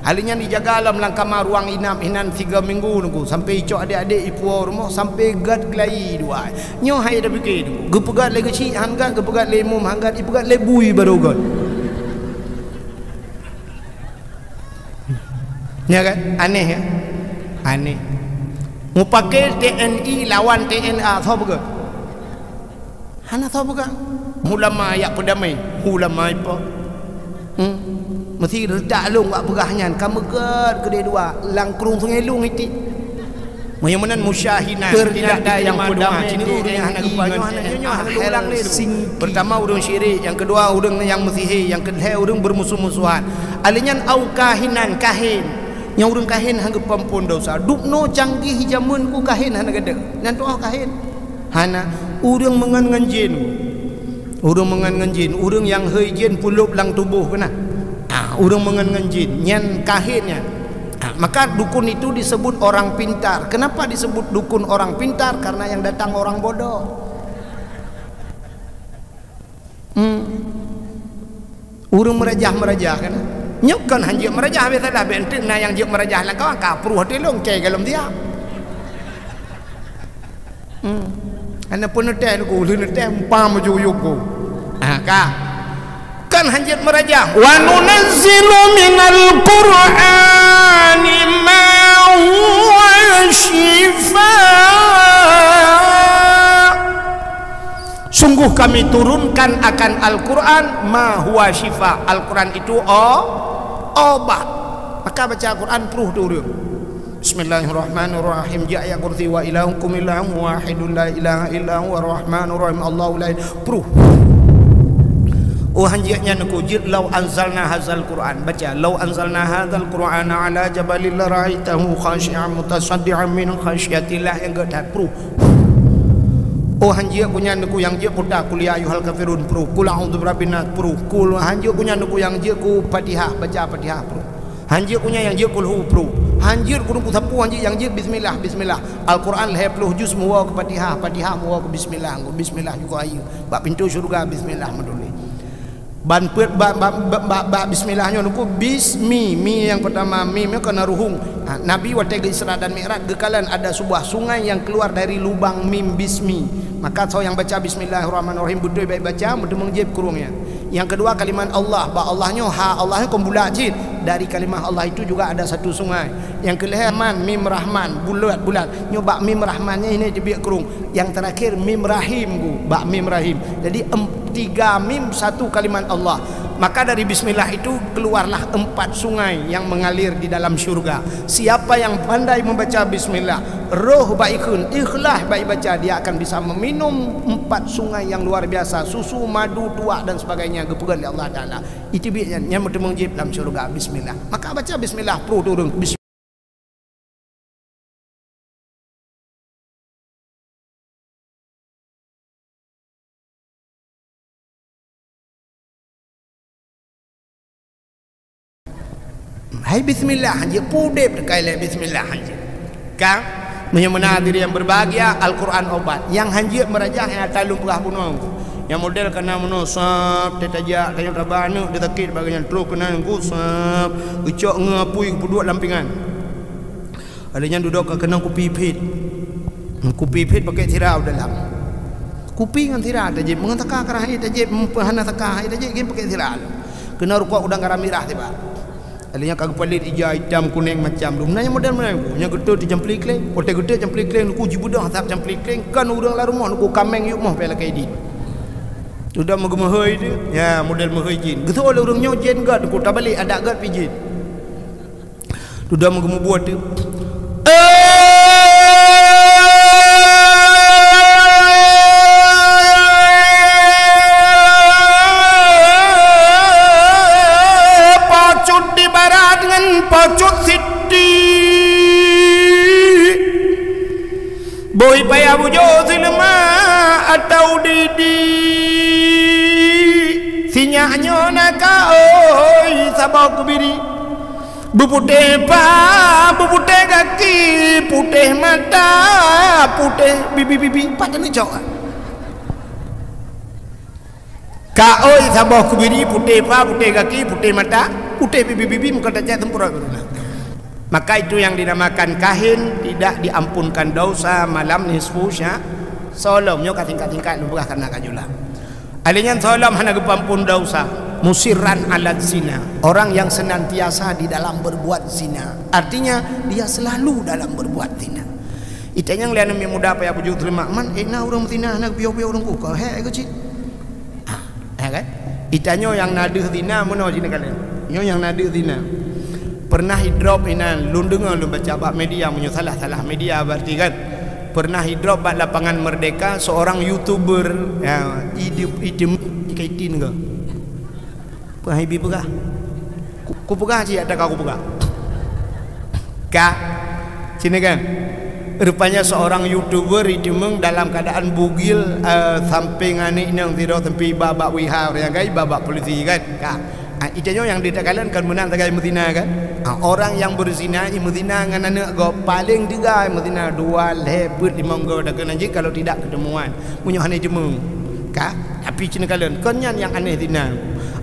Halinya dijaga dalam langkama ruang inap hinan 3 minggu nunggu sampai icok adik-adik ipu rumah sampai gad kelai dua. Nyo hai dah fikir nunggu. Gepegat le kecil hanggat gepegat le mum hanggat ipegat le bui baru gad. Ya kan? Aneh ya? Aneh. Mu pakai TNI lawan TNA tahu betul? Hana tahu betul? Ulama yak pendamai. Ulama apa? Mesti redak long wak perahnya kamu kedai dua langkrung sungai lung itu yang menan musyahinan tidak ada yang pedama sini urang hana ulang pertama urang syirik, yang kedua urang yang mesihir, yang ketiga urang bermusuh-musuhan alinyan au kahinan kahin yang urang kahin hangga pampun dosa dukno canggih jamun ku kahin hana gede nan doa kahin hana urang mengan jin urang mengan jin urang yang hei jin pulup lang tubuh kena urang mengan jin nyan kahinnya. Maka dukun itu disebut orang pintar. Kenapa disebut dukun orang pintar? Karena yang datang orang bodoh. Urang merajah kan nyok kan hanjik merajah biasalah bentuk na yang juk merajah lah kawan kapruh hati long ke galam dia. Ana pun teh ku lun teh pam juyuku. Kan hanjit merajah wa nunazzilu minal qur'ani ma huwa shifaa. Sungguh kami turunkan akan Al-Quran ma huwa shifaa. Al-Quran itu obat. Maka baca Al-Quran peruh dulu. Bismillahirrahmanirrahim. Ja'a kursi wa ilahukum ilahun wahidun la ilaha illa huwa ar-rahmanur rahim. Allahu la peruh. Oh hanjiknya nak ujid law anzalna hadzal Quran. Baca law anzalna hadzal Quran ala jabalil ra'aitahu khashi'an mutasaddian min khasyatillah yang gedat pru. Oh hanjik punya naku yang je puta kuliah ayuhal kafirun pru. Qul a'udzu birabbin nas pru. Qul hanjik punya naku yang je ku Fatihah baca Fatihah pru. Hanjik punya yang je kulhu pru. Hanjir kurung ku sapu hanjik yang je bismillah bismillah. Al-Quran 20 juz muwa ke Fatihah, Fatihah muwa ke bismillah. Bismillah juga ayu. Bab pintu syurga bismillah maduli. Ban pet ba bismillahnya nuku bismi mi yang pertama mim kena ruhung. Nabi waktu Isra dan Mi'raj gekalan ada sebuah sungai yang keluar dari lubang mim bismi. Maka so yang baca bismillahirrahmanirrahim betul baik baca betul mengjib kurungnya. Yang kedua kalimat Allah, ba Allahnya ha Allahnya kom bulat jid dari kalimah Allah itu juga ada satu sungai. Yang kelihatan mim rahman, bulat nyoba mim rahmannya ini dibiak kurung. Yang terakhir mim rahim ku, ba mim rahim. Jadi 3 mim satu kalimat Allah. Maka dari bismillah itu keluarlah 4 sungai yang mengalir di dalam syurga. Siapa yang pandai membaca bismillah, roh baikun, ikhlas baik baca, dia akan bisa meminum 4 sungai yang luar biasa, susu, madu, tuak dan sebagainya gepegan oleh Allah Taala. Itu yang bertemu dalam syurga bismillah. Maka baca bismillah pro turun bismillah. Hai bismillah aja pudep dekai bismillah aja. Kang menyemena diri yang berbahagia Al-Quran obat. Yang hanjir merajah yang talung perah punong. Yang model kena menosap tetajak tanya rabana dia takit bagian terus kena ngusap ucok ngapui kedua lampingan. Adanya duduk kena kupi pit. Kupi pit pakai tirau dalam. Kupi dengan tirau tajib mengantakah kerah ini tajib mempahana takah tajib game pakai tirau. Kena rukuk udang garam merah tiba. Alinya kagak pelit hijau hitam kuning macam tu. Nanya model mana aku? Nya gedo di jampli kleng. Ote gedo jampli kleng ku jibudah tak jampli kleng kan urang la rumah ku kameng yuk mah pela kai dit. Sudah mengemahoi dia. Ya model mahoi jin. Gedo oleh urang nyojen gad ku tabalik ada gad pijin. Sudah mengemah buat dia. Pacut Siti boy paya bujo silma atau didi sinyaknya naka oi sabak kubiri bupute pa bupute kaki putih mata putih bibi pada ni jauh ka oi sabak kubiri putih pa putih kaki putih mata putih bibi muka tajak tempurah beruna. Maka itu yang dinamakan kahin tidak diampunkan dosa malam nisfu sya solom nyoka tingkat-tingkat lubah kena kajula. Alinya solom hana gepampun dosa musirran alat zina, orang yang senantiasa di dalam berbuat zina, artinya dia selalu dalam berbuat zina. Itanya ngelihat mi muda apa ya bujuk terima man na urang zina nak biau-biau urang ku he kecil. Kan? Itanya yang nadeh zina mana jina kalian? Yang nada zina pernah hidrop inan lundungan lu baca bab media menyosalah salah media berarti kan pernah hidrop bab lapangan merdeka seorang YouTuber ya hidup ikaitin ke pernah ibi pegah ku pegah sih ada kau pegah ka sini kan rupanya seorang YouTuber itu dalam keadaan bugil samping anik yang tidak tempi babak wihar yang gai babak polisi kan ka itanya yang ditakalan kan menang tagai muzina kan orang yang berzina muzina dengan anak go paling tiga muzina dua lebut lima go dah kena je kalau tidak ketemuan punya aneh jemung ka tapi cina kalian kenyan yang aneh zina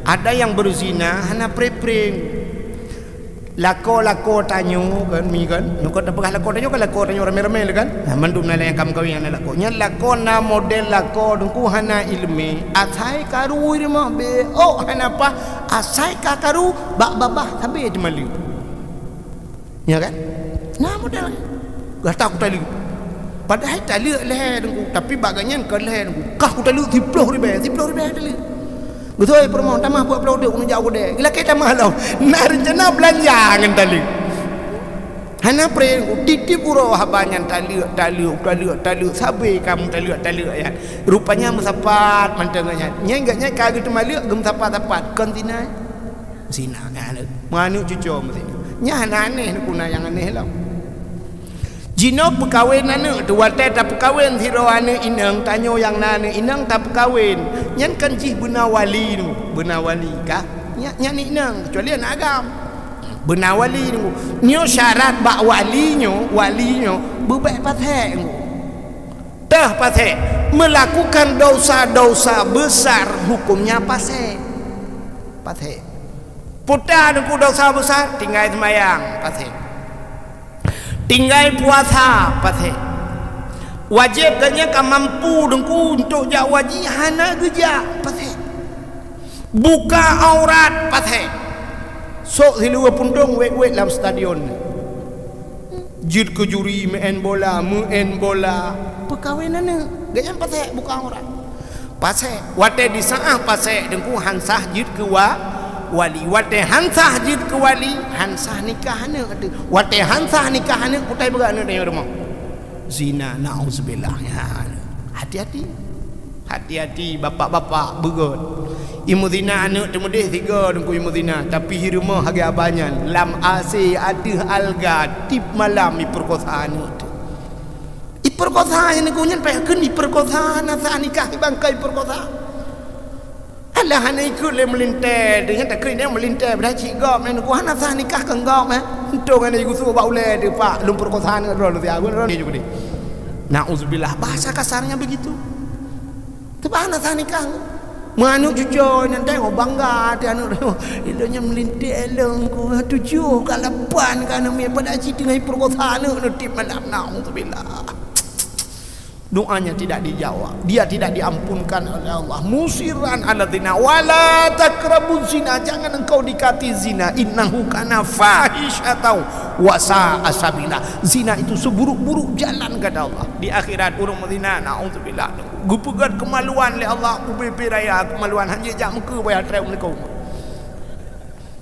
ada yang berzina hana prepring lako tanyo kan mi kan nyokot apa lako tanyo rame-rame kan mandum na yang kam kawin na lako nya lako na model lako dengku hana ilmi asai karu irmah be oh hana apa asai ka karu bak babah sampai jemali ya kan nah model gata aku tali padahal tali leher dengku tapi baganya ke leher dengku kah aku tali 10 ribu tali betul permohon tamah buat pelaude aku jauh deh gila kita malau nak rencana belanja dengan tali hana pre titip uro habanyan tali sabai kamu tali ya rupanya mesapat mantenganya nyenggaknya kagak tu malik gem sapat kontina zina manu cucu mesti nya aneh kuna yang aneh lah jino perkawin ane tu watai tak perkawin hiro ane inang tanyo yang nane inang tak perkawin nyan kan jih benawali tu benawali kah nyan inang kecuali anak agam benawali tu nyo syarat bak walinyo bebaik patek dah patek melakukan dosa-dosa besar hukumnya patek putar tu dosa besar tinggal semayang patek tinggal puasa pasal wajib ganya ka mampu dengku untuk jak wajib hana geja pasal buka aurat pasal sok hilu pundung wek-wek dalam stadion jid ke juri main bola perkahwinan gaya pasal bukan orang pasal wate di saah pasal dengku hansah jid ke wali wate hansah jid ke wali hansah nikah ne wate hansah nikah ne putai berana dengan rumah zina nauzubillah ya hati-hati bapak-bapak begot imu zina anak temudih 3 dengku imu zina tapi hirumah harga abanyan lam asi adih alga tip malam iperkosa anak tu iperkosa yang negunyan payahkan iperkosa nasa nikah bangkai iperkosa alah anak ikut le melintai dengan tak kena melintai pada cik gop yang neguhan nasa nikah kan gop untuk anak ikut suruh bak ulai dia pak lum perkosa anak rol dia juga dia na'udzubillah bahasa kasarnya begitu tebana sa nikah manu cucu nanti bangga dia anu ilonya melintik elong ku 7 ke 8 kan me pada cik dengan perkosa anu tip malam na'udzubillah doanya tidak dijawab dia tidak diampunkan oleh Allah musiran alladzina wala taqrabuz zina jangan engkau dekati zina innahu kana fahishatan wa sa'a sabila zina itu seburuk-buruk jalan kata Allah di akhirat urang zina naudzubillah gupegat kemaluan oleh Allah ubi raya kemaluan hanya jak muka bayar trek mereka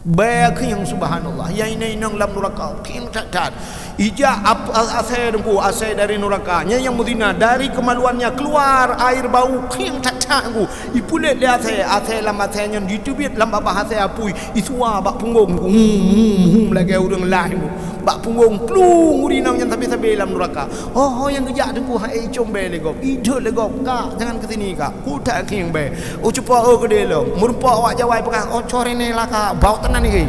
baik yang subhanallah yang ini nang lam neraka king tak ija asai dengku asai dari nerakanya yang mudina dari kemaluannya keluar air bau king tak ku ipulet dia asai lam asainya ditubit lam bahasa apui isua bak punggung lagi urang lain bak punggung plung urinang yang tapi lam neraka oh yang kejak dengku hai combe legop ide legop kak jangan ke sini kak ku tak king be cupa ke dia lo murpa awak jawai pegang corene lah kak bau tenan ni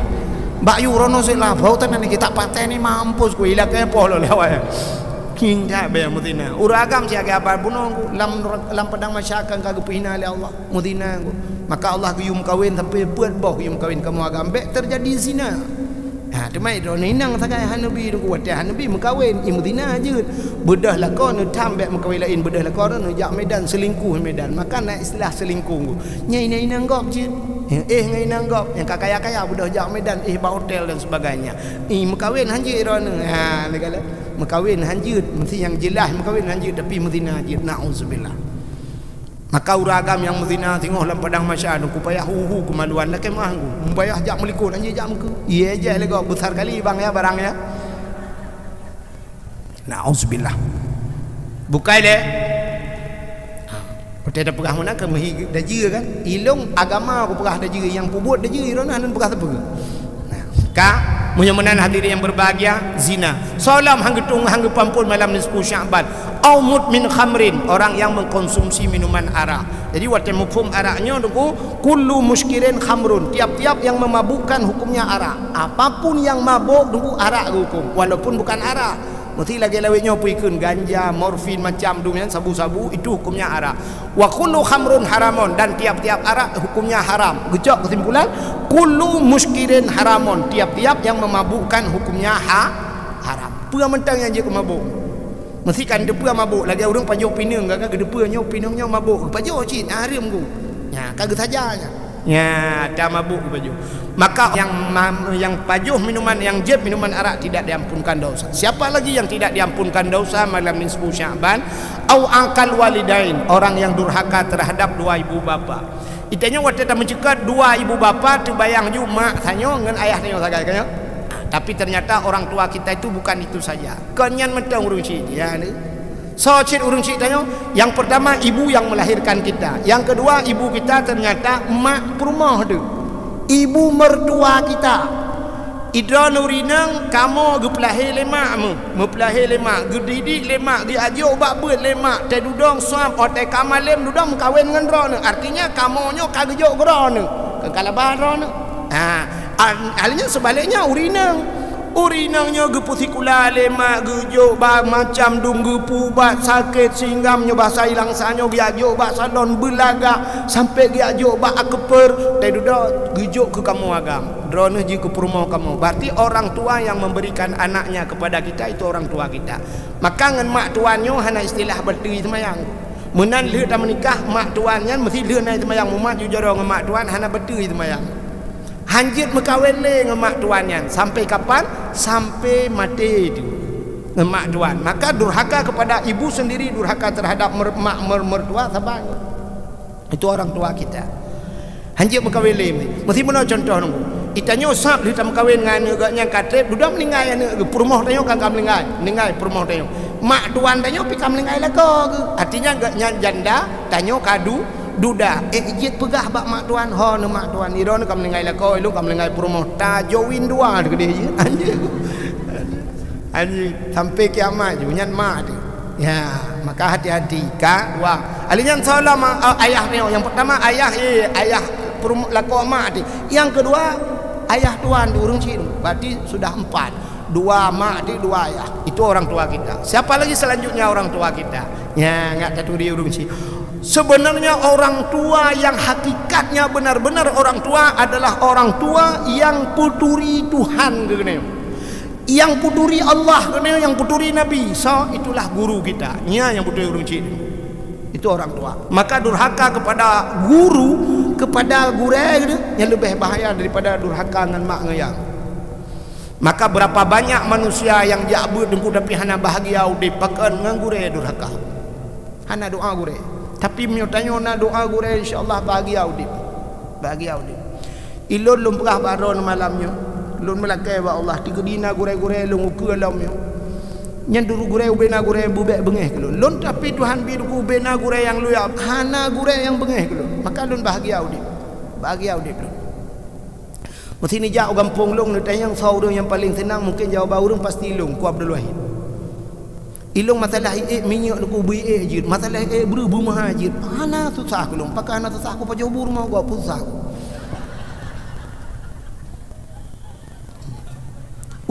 Mbak Yu rono sik lah bau tenan iki tak pateni mampus ku ila kepo lo lewat king dak be mudina uragam si agak apa bunong lam padang masyarakat kagak pihina oleh Allah mudina maka Allah guyum kawin tapi buat boh guyum kawin kamu agam be terjadi zina ha temai do ninang sakai hanabi du kuat hanabi mekawin imudina je bedah lah kau nu tambek mekawin lain bedah lah kau nu jak medan selingkuh medan maka nak istilah selingkuh nyai nang gop je ngai nang gop yang kaya-kaya bedah jak medan ba hotel dan sebagainya mekawin hanjir rono ha negala mekawin hanjir mesti yang jelas mekawin hanjir tapi mudina je naudzubillah maka uragam yang muzina tengok dalam padang masyarakat ku payah kemaluan lah kemah ku payah jak melikut anjir jak muka iya je lego besar kali bang ya barangnya na'udzubillah bukai le Kita dah pegah mana ke mehi dajir kan ilung agama aku pegah dajir yang pubut dajir irona nan pegah tepe ka munyamanan hadirin yang berbahagia zina salam hanggetung hangge pampun malam nisfu Syaban au mudmin khamrin orang yang mengkonsumsi minuman arak jadi wate mafhum araknya tu kullu muskirin khamrun tiap-tiap yang memabukkan hukumnya arak apapun yang mabuk tu arak hukum walaupun bukan arak mesti lagi lawetnya puikeun ganja morfin macam dumian sabu-sabu itu hukumnya arak wa kullu khamrun haramun dan tiap-tiap arak hukumnya haram gejok kesimpulan kullu muskirin haramun tiap-tiap yang memabukkan hukumnya haram pua mentang yang je mabuk mesti kan depa mabuk lagi orang pajuh pinang gak depa nyo pinangnya mabuk pajuh cik haram ku ya kagak sajanya ya dah mabuk pajuh maka yang pajuh minuman yang jeb minuman arak tidak diampunkan dosa siapa lagi yang tidak diampunkan dosa malam nisfu Syaban au angkal walidain orang yang durhaka terhadap dua ibu bapa itanya waktu kita mencekat dua ibu bapa terbayang ju mak sanyo dengan ayah sanyo sagai kanyo tapi ternyata orang tua kita itu bukan itu saja kenyan mentang urung cik ya ni so cik urung cik tanya yang pertama ibu yang melahirkan kita yang kedua ibu kita ternyata mak perumah tu ibu mertua kita idra nurinang kamu gepelahi lemak mepelahi lemak gedidik lemak diajuk bak beut lemak teh dudong suap ote kamalem dudong kawin dengan rono artinya kamonyo kagejuk rono kekalabah rono halnya sebaliknya urinangnya gepusikula lemak gejuk bak macam dunggu pubat sakit singgamnya bahasa hilang sanyo giajuk bak salon belaga sampai giajuk bak akeper teh duduk gejuk ke kamu agam drone ji ke rumah kamu berarti orang tua yang memberikan anaknya kepada kita itu orang tua kita maka ngan mak tuannya hana istilah bertui semayang menan le ta menikah mak tuannya mesti le naik semayang mumat ju jorong mak tuan hana bertui semayang Hanjit berkahwin le dengan mak tuannya. Sampai kapan? Sampai mati itu. Mak tuan. Maka durhaka kepada ibu sendiri, durhaka terhadap mak mertua sabar. Itu orang tua kita. Hanjit berkahwin le. Mesti mana contoh nunggu. Itanya usap kita berkahwin dengan agaknya katrep, sudah meninggal ane perumah tanya kan meninggal perumah tanya. Mak tuan tanya pi kam meninggal lah ke. Artinya agaknya janda tanya kadu duda jit pegah bak mak tuan ho ne mak tuan iro ne kam lengai la ko lu kam lengai promo ta jowin dua de gede je anjing sampai kiamat je nyan mak tu ya. Maka hati-hati ka dua alinyan salam ayah ni yang pertama ayah promo la ko mak tu, yang kedua ayah tuan di urung cin berarti sudah 4, 2 mak di 2 ayah. Itu orang tua kita. Siapa lagi selanjutnya orang tua kita ya enggak taturi urung cin. Sebenarnya orang tua yang hakikatnya benar-benar orang tua adalah orang tua yang puturi Tuhan kena, yang puturi Allah kena, yang puturi Nabi. So itulah guru kita. Nya yang puturi urung cik. Itu orang tua. Maka durhaka kepada guru, kepada gure yang lebih bahaya daripada durhaka dengan mak ngayang. Maka berapa banyak manusia yang jabut dengku tapi hana bahagia udip pakan dengan gure durhaka. Hana doa gure. Tapi menyotanya nak doa gure insya-Allah bahagia udip. Bahagia udip. Ilun lum perah baron malamnya. Lun melakai ba Allah 3 dina gure-gure lung ukur alamnya. Nyen dulu gure ubena gure bubek bengeh kelun. Lun tapi Tuhan bi duku ubena gure yang luya hana gure yang bengeh kelun. Maka lun bahagia udip. Bahagia udip lun. Mesti ni jak kampung lung ni tanya saudara yang paling senang mungkin jawab urang pasti lung ku Abdul Wahid. Ilung masalah minyak aku bui je, masalah berubu mahajir. Hana susah aku long, pakai hana susah aku pajau rumah gua susah.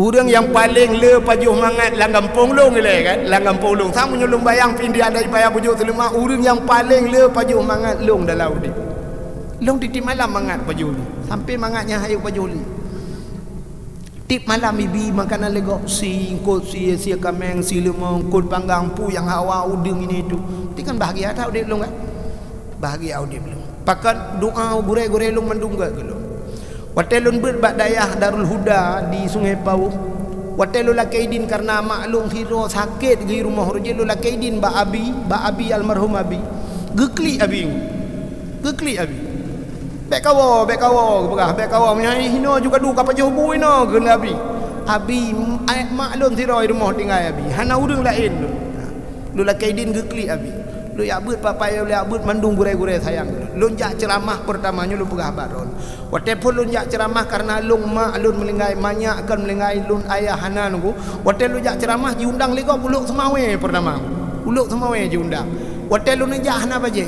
Orang yang paling le pajuh mangat lang kampung long le kan, lang kampung long. Sama nyolong bayang pindi ada payah pajuh selema. Orang yang paling le pajuh mangat long dalam dia. Long titip malam mangat pajuh ni. Sampai mangatnya hayu pajuh ni. Tip malam bibi makanan legok si kot si kameng si lemong kot panggang pu yang hawa udeng ini itu. Ti kan bahagia tau dia long kan. Bahagia dia belum. Pakat doa gure-gure long mendungga ke long. Watelun ber bak dayah Darul Huda di Sungai Pau. Watelun lakaidin karena maklum hiro sakit di rumah rojelo lakaidin bak abi almarhum abi. Gekli abi. Gekli abi. Bek kawo berah bek kawo menyai hino juga du kapal jobu ino ke abi maklum tiroi rumah tinggal abi hana urang lain lu lakaidin gekli abi lu ya abut papai lu ya abut mandung gure-gure sayang lu jak ceramah pertamanya lu pegah baron walaupun lu jak ceramah karena lu mak lu melingai banyak kan melingai lu ayah hana nunggu walaupun lu jak ceramah diundang lego uluk semawe pertama uluk semawe diundang walaupun lu jak hana baje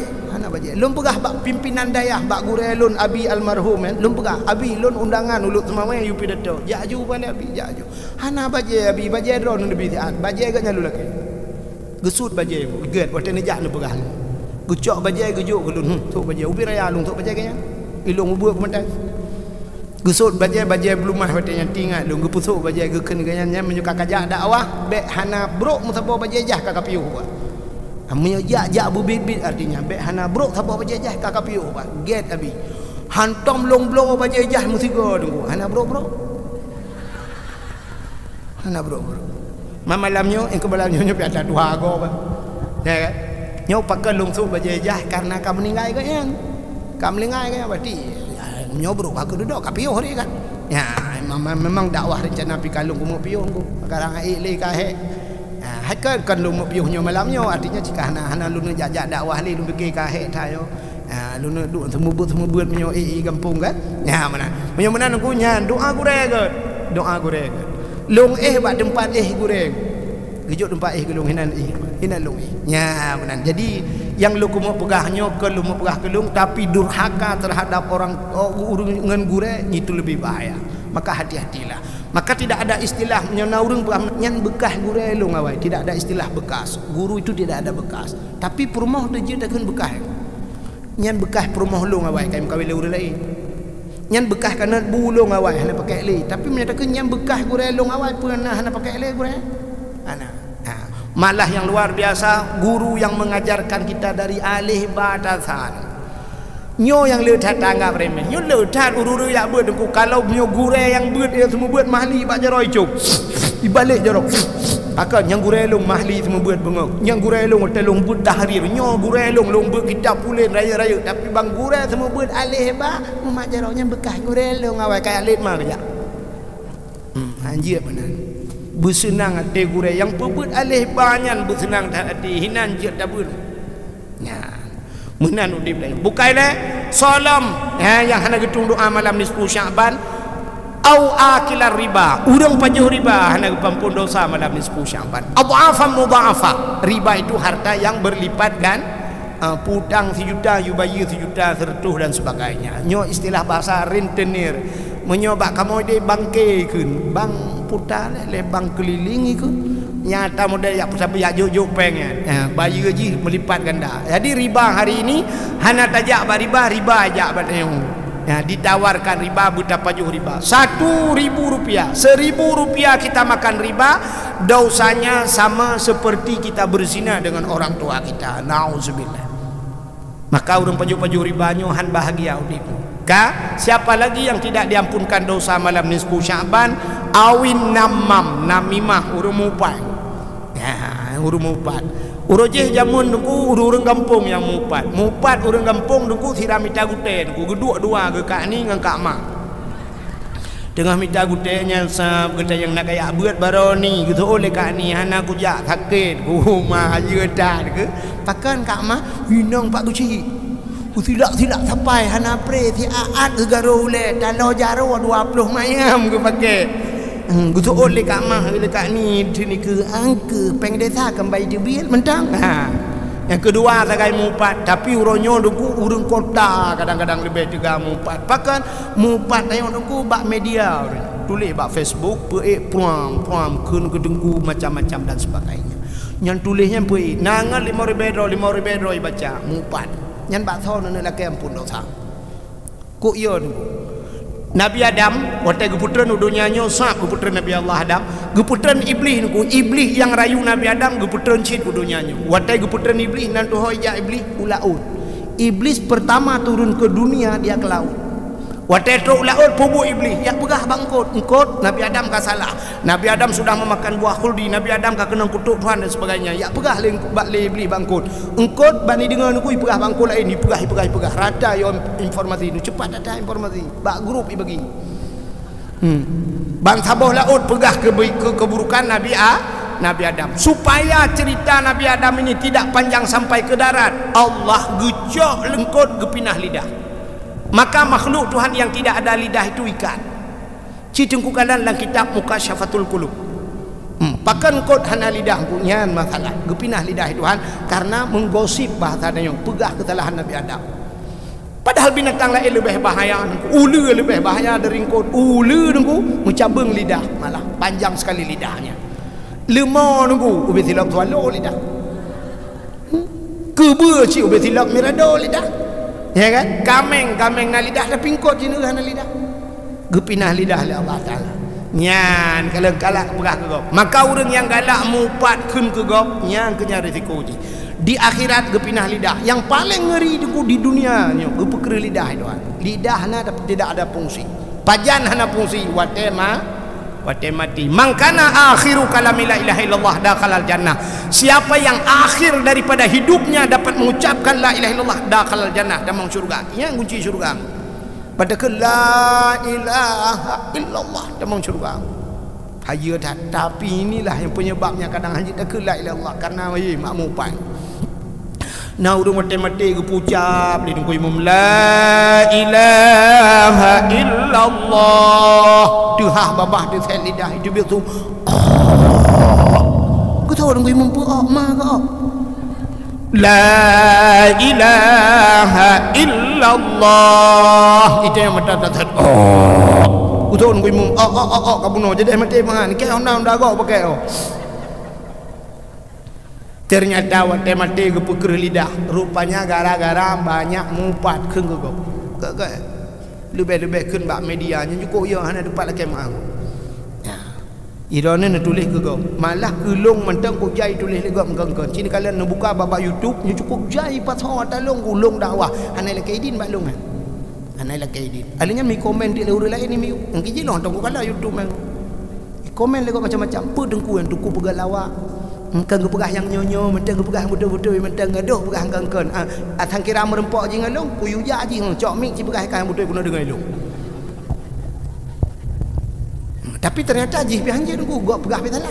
lun pegah bak pimpinan dayah bak gure lun abi almarhum lun pegah abi lun undangan ulut semua yang yupi dato jaju balik abi jaju hana baje abi baje ron lebih siat baje agaknya lu laki gesut baje get waktu ni jak lu pegah gucok baje gejuk ke lun tok baje ubi raya lun tok baje kaya ilung ubuh kementai gesut baje belum mah waktu yang tinggal lun gepusuk baje geken ganyanya menyuka kajak dakwah bek hana brok musabo baje jah kakak piu jak bubit artinya bek hana brok sapa bajajah kakak piu pak get abi hantom long blow bajajah mesti go tunggu hana brok malamnya yang kebalamnya pi ada 2 go pak ya kan nyo pakai long su bajajah karena kamu meninggal ke yang kamu meninggal ke berarti nyo brok aku duduk ka piu hari kan ya memang dakwah rencana pi kalung ku piu ku sekarang ai le ka he hakan kan lu mau piuhnya malamnya artinya jika hana lu nak jajak dakwah li lu pergi ka hek tayo lu nak duk semua buat menyo kampung kan ya mana nunggu nya doa gure ke long bak tempat gure gejuk tempat gelung hinan long ya mana jadi yang lu mau pegahnya ke lu mau pegah kelung tapi durhaka terhadap orang dengan gure itu lebih bahaya. Maka hati-hatilah. Maka tidak ada istilah nyenaurung nyan bekas guru elong awai. Tidak ada istilah bekas. Guru itu tidak ada bekas. Tapi perumah dia takkan bekas. Nyan bekas perumah long awai kaim kawin le lain. Nyan bekas kana bulung awai hana pakai le. Tapi menyatakan nyan bekas guru elong awai pernah hana pakai le guru. Ana. Malah yang luar biasa guru yang mengajarkan kita dari alih batasan. Nyo yang letat tanggap remeh. Nyo letat uru-uru yak beut ku kalau nyo gure yang beut dia semua beut mahli bak jaroi cuk. Dibalik jarok. Akan yang gure long mahli semua beut bengok. Yang gure long telung beut tahrir. Nyo gure long beut kitab pulen raya-raya tapi bang gure semua beut alih ba mak jaroknya bekas gure long awal kayak alit mah kejak. Anjir benar. Bersenang hati gure yang beut alih banyak bersenang hati hinan je tak beut. Ya. Menan udip lain bukanlah salam yang hana getung doa malam nisfu Syaban au akilar riba urang pajuh riba hana pampun dosa malam nisfu Syaban adhafan mudhafa riba itu harta yang berlipat kan putang 1 juta you bayar 1 juta 100 dan sebagainya nyo istilah bahasa rentenir menyobak kamu de bangkekeun bang putar le bang keliling iku nyata model yak sampai yak juk pengen bayi gaji melipat ganda. Jadi riba hari ini hana tajak riba ajak batnya. Ditawarkan riba betapa jauh riba. Rp1.000. Rp1.000 kita makan riba, dosanya sama seperti kita berzina dengan orang tua kita. Nauzubillah. Maka orang paju-paju ribanya han bahagia udip. Siapa lagi yang tidak diampunkan dosa malam nisfu Syaban? Awin namimah urung mupai. Urung mupat urujih jamun duku urung kampung yang mupat urung kampung duku siram mita guten ku gedua-dua ke kak ni dengan kak mak tengah mita gutennya sab kita yang nak kayak beut baroni gitu oleh kak ni hana ku jak sakit ku mah aja dah ke pakan kak mak hinang pak kuci ku tidak sampai hana pre si aat ke garo le talo jaro 20 mayam ke pakai gutu oleh kak mah oleh kak ni sini ke angke peng desa kembali debil mentang yang kedua sagai mupat tapi uronyo duku urang kota kadang-kadang lebih juga mupat pakan mupat tayong duku bak media tulis bak Facebook puam kun kedengku macam-macam dan sebagainya yang tulisnya nangan 5.000 baca mupat yang bak thon nak laki ampun dosa ku yo Nabi Adam waktu geputran udunya nyosap geputran Nabi Allah Adam geputran iblis niku iblis yang rayu Nabi Adam geputran cit udunya nyo waktu geputran iblis nan tuh ya iblis ulaud iblis pertama turun ke dunia dia ke laut waktu itu ulaud pubu iblis ya pegah bangkut engkot Nabi Adam ka salah Nabi Adam sudah memakan buah khuldi Nabi Adam ka kena kutuk Tuhan dan sebagainya ya pegah iblis bangkut engkot bani dengar niku pegah bangkut lain ni pegah rata yo informasi ni cepat data informasi bak grup bagi bang saboh laut pegah keburukan Nabi Adam supaya cerita Nabi Adam ini tidak panjang sampai ke darat Allah gecok lengkot gepinah lidah maka makhluk Tuhan yang tidak ada lidah itu ikan citengkukan dalam kitab Mukasyafatul Qulub pakan kot hana lidah punya masalah gepinah lidah Tuhan karena menggosip bahasanya pegah kesalahan Nabi Adam padahal binatang lain lebih bahaya ulu lebih bahaya dari kot ulu nunggu mencabeng lidah malah panjang sekali lidahnya lemah nunggu ubi tilak tualo lidah kebur cik ubi tilak mirado lidah ya kan kameng na lidah dah pingkot jenuh na lidah gepinah lidah oleh Allah Ta'ala nyan kalau galak berah ke gop maka orang yang galak mupat kun ke gop nyan kena risiko je di akhirat gepinah lidah yang paling ngeri di dunia nyo gepekere lidah itu lidah na tidak ada fungsi pajan hana fungsi watema mati mangkana akhiru kalami la ilaha illallah dakhalal jannah siapa yang akhir daripada hidupnya dapat mengucapkan la ilaha illallah dakhalal jannah damang syurga yang kunci syurga pada ke la ilaha illallah damang syurga haji tapi inilah yang penyebabnya kadang haji tak ke la ilaha illallah karena mak mupai nah urang mati-mati ke pucap di dengku imam la ilaha illallah tuhah babah di sel lidah itu biar tu ku tahu dengku imam pu mah ke la ilaha illallah itu yang mata tak ku tahu dengku imam kabuno jadi mati mangan ke onda go pakai ternyata waktu mati gepekere lidah rupanya gara-gara banyak mupat keun gop lebih-lebih keun bak medianya cukup ya hana dapat laki mak Irone nak tulis ke kau malah kelong mentang ku jai tulis lega mengkengken sini kalian nak buka baba YouTube ni cukup jai pasal talong gulung dakwah anai la kaidin balong anai la kaidin alinya mi komen di orang lain ni mi ngki jilong tong kala YouTube mang komen lega macam-macam pe dengku yang tuku pegal lawak engkang pegah yang nyonyo mentang pegah betul-betul mentang gaduh pegah kengken atang kira merempok je ngalong kuyu ja je cok mik ci pegah kan betul guna dengan elong. Tapi ternyata jih pihanjir ku gok pegah pitalah.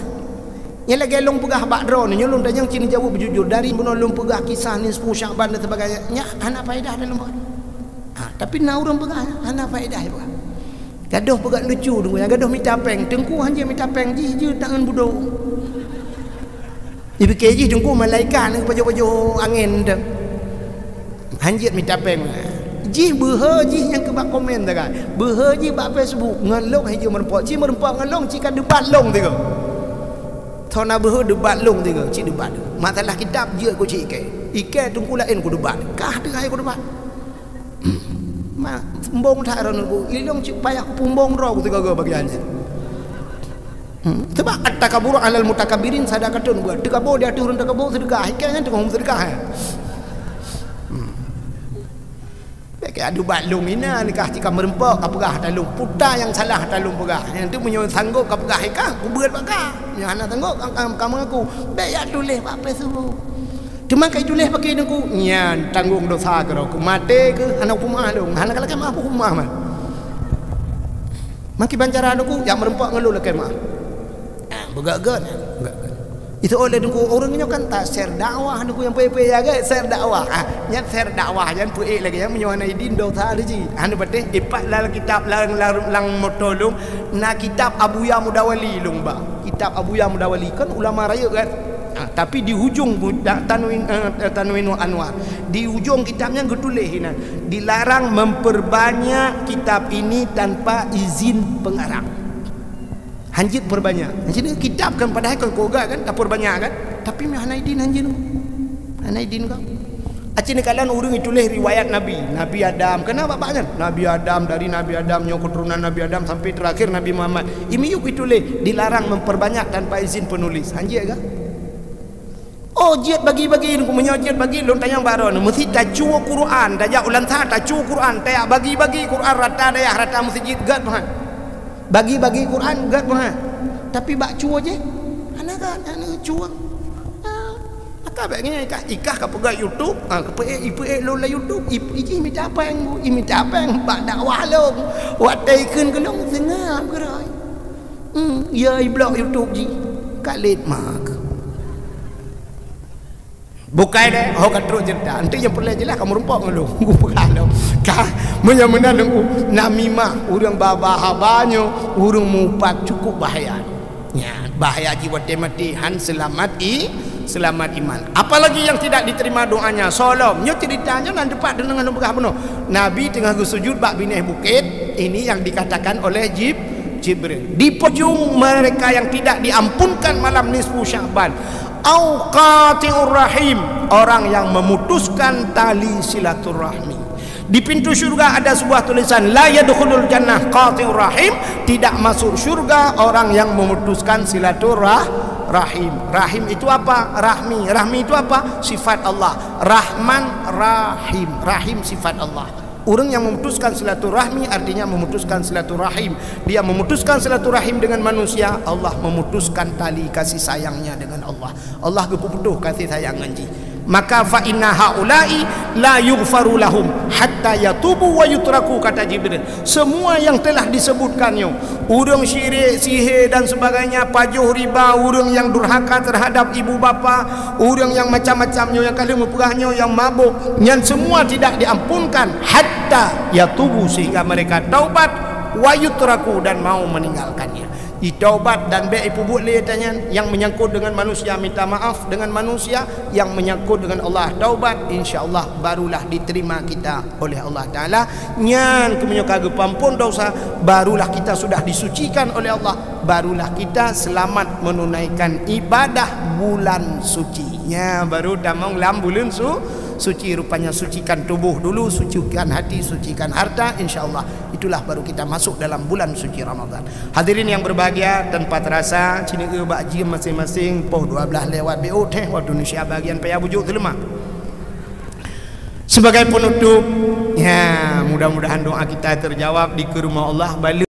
Yang lagi long pegah bakdro ni nyolong dan yang cini jawab berjujur dari menolong pegah kisah ni 10 Syaban dan sebagainya. Anak faedah dalam buat. Tapi nak orang pegah anak faedah buat. Gaduh pegah lucu tunggu yang gaduh minta peng tengku hanjir minta peng jih je tangan budo. Ibu keji tengku malaikat ni baju-baju angin dah. Hanjir minta peng. Jih beha jih yang ke bak komen dah kan. Beha jih bak Facebook ngelong hiji merempok. Ci merempok ngelong cika debat long tiga. Thona beha debat long tiga, ci debat. Masalah kitab je ku cik ike tungku lain ku debat. Kah tengah ku debat. Mak pembong tak ron ku. Ilong cik payah ku pembong ro ku tiga bagian je. Sebab at-takabur alal mutakabirin sadaqatun buat. Takabur dia turun takabur sedekah. Ike kan tengah sedekah. Kayak adu batlung ina nikah jika merempok kapegah talung putar yang salah talung pegah yang tu punya sanggup kapegah ikah ku berat bakar yang anak sanggup kamu aku baik ya tulis apa suruh cuma kai tulis pakai aku nyan tanggung dosa ke aku mati ke anak rumah dong anak kalau kemah aku rumah mah maki bancaran aku yang merempok ngeluh lah kemah begak-gak itu oleh dengku orangnya kan tak share dakwah dengku yang pe-pe jaga share dakwah nyat share dakwah jangan pe lagi yang menyoanai din dosa lagi anu pateh ipat lang kitab lang motolong na kitab Abuya Mudawali lomba kitab Abuya Mudawali kan ulama raya kan tapi di hujung Tanwinul Anwar di hujung kitabnya getulis dilarang memperbanyak kitab ini tanpa izin pengarang. Hanjit perbanyak. Jadi kitab kan padahal kan koga kan tak perbanyak kan. Tapi Hanaidin hanjit tu. Hanaidin kau. Acini kalian urung tulis riwayat Nabi Adam. Kenapa banyak? Nabi Adam dari Nabi Adam nyok keturunan Nabi Adam sampai terakhir Nabi Muhammad. Ini yuk ditulis dilarang memperbanyak tanpa izin penulis. Hanjit ke? Oh jiat bagi-bagi aku menyojit bagi lon tayang baron mesti tacu Quran daya ulan sa tacu Quran tayak bagi-bagi Quran rata daya rata mesti jit gat Tuhan. Bagi-bagi Quran gak mah. Tapi bak cuo je. Anak cuo. Maka bagnya ikah ka pegak YouTube, ka pe lo la YouTube. Iki minta apa yang bak dakwah lo. Wat taken ke long sengap ke rai. Ya blog YouTube ji. Kalit mak. Bukai deh, kat terus cerita. Nanti yang perlu jelas kamu rumpok ngeluh. Aku pegang dah. Kah, menyamana nunggu namimah, urang bahabanyo, urang mupat cukup bahaya. Ya, bahaya jiwa mati han selamat iman. Apalagi yang tidak diterima doanya. Solom, nyo ceritanya nan depan dengan begah penuh. Nabi tengah sujud bak bineh bukit. Ini yang dikatakan oleh Jibril. Di pojung mereka yang tidak diampunkan malam nisfu Syaban. Au qati'ur rahim, orang yang memutuskan tali silaturahmi. Di pintu syurga ada sebuah tulisan la yadkhulul jannah qati'ur rahim, tidak masuk syurga orang yang memutuskan silaturahim. Rahim itu apa? Rahmi itu apa? Sifat Allah. Rahman Rahim. Rahim sifat Allah. Orang yang memutuskan silaturahmi artinya memutuskan silaturahim. Dia memutuskan silaturahim dengan manusia, Allah memutuskan tali kasih sayangnya dengan Allah. Allah keputuh kasih sayang anji. Maka fa inna haula'i la yughfaru lahum hatta yatubu wa yutraku, kata Jibril. Semua yang telah disebutkannya, urang syirik, sihir dan sebagainya, pajuh riba, urang yang durhaka terhadap ibu bapa, urang yang macam-macamnya, yang kali mempegahnya, yang mabuk, yang semua tidak diampunkan hatta yatubu, sehingga mereka taubat, wa yutraku, dan mau meninggalkannya. Ditaubat dan baik ibu boleh tanya yang menyangkut dengan manusia, minta maaf dengan manusia, yang menyangkut dengan Allah taubat, insya-Allah barulah diterima kita oleh Allah Taala. Nyan kemenyok pampun dosa, barulah kita sudah disucikan oleh Allah, barulah kita selamat menunaikan ibadah bulan suci. Nya baru damang lam bulan Suci rupanya sucikan tubuh dulu, sucikan hati, sucikan harta, insyaallah itulah baru kita masuk dalam bulan suci Ramadan. Hadirin yang berbahagia, tanpa terasa cini ke bak jam masing-masing poh 12 lewat BO teh waktu Indonesia bagian payah bujuk terlemah. Sebagai penutup, ya mudah-mudahan doa kita terjawab di ke rumah Allah.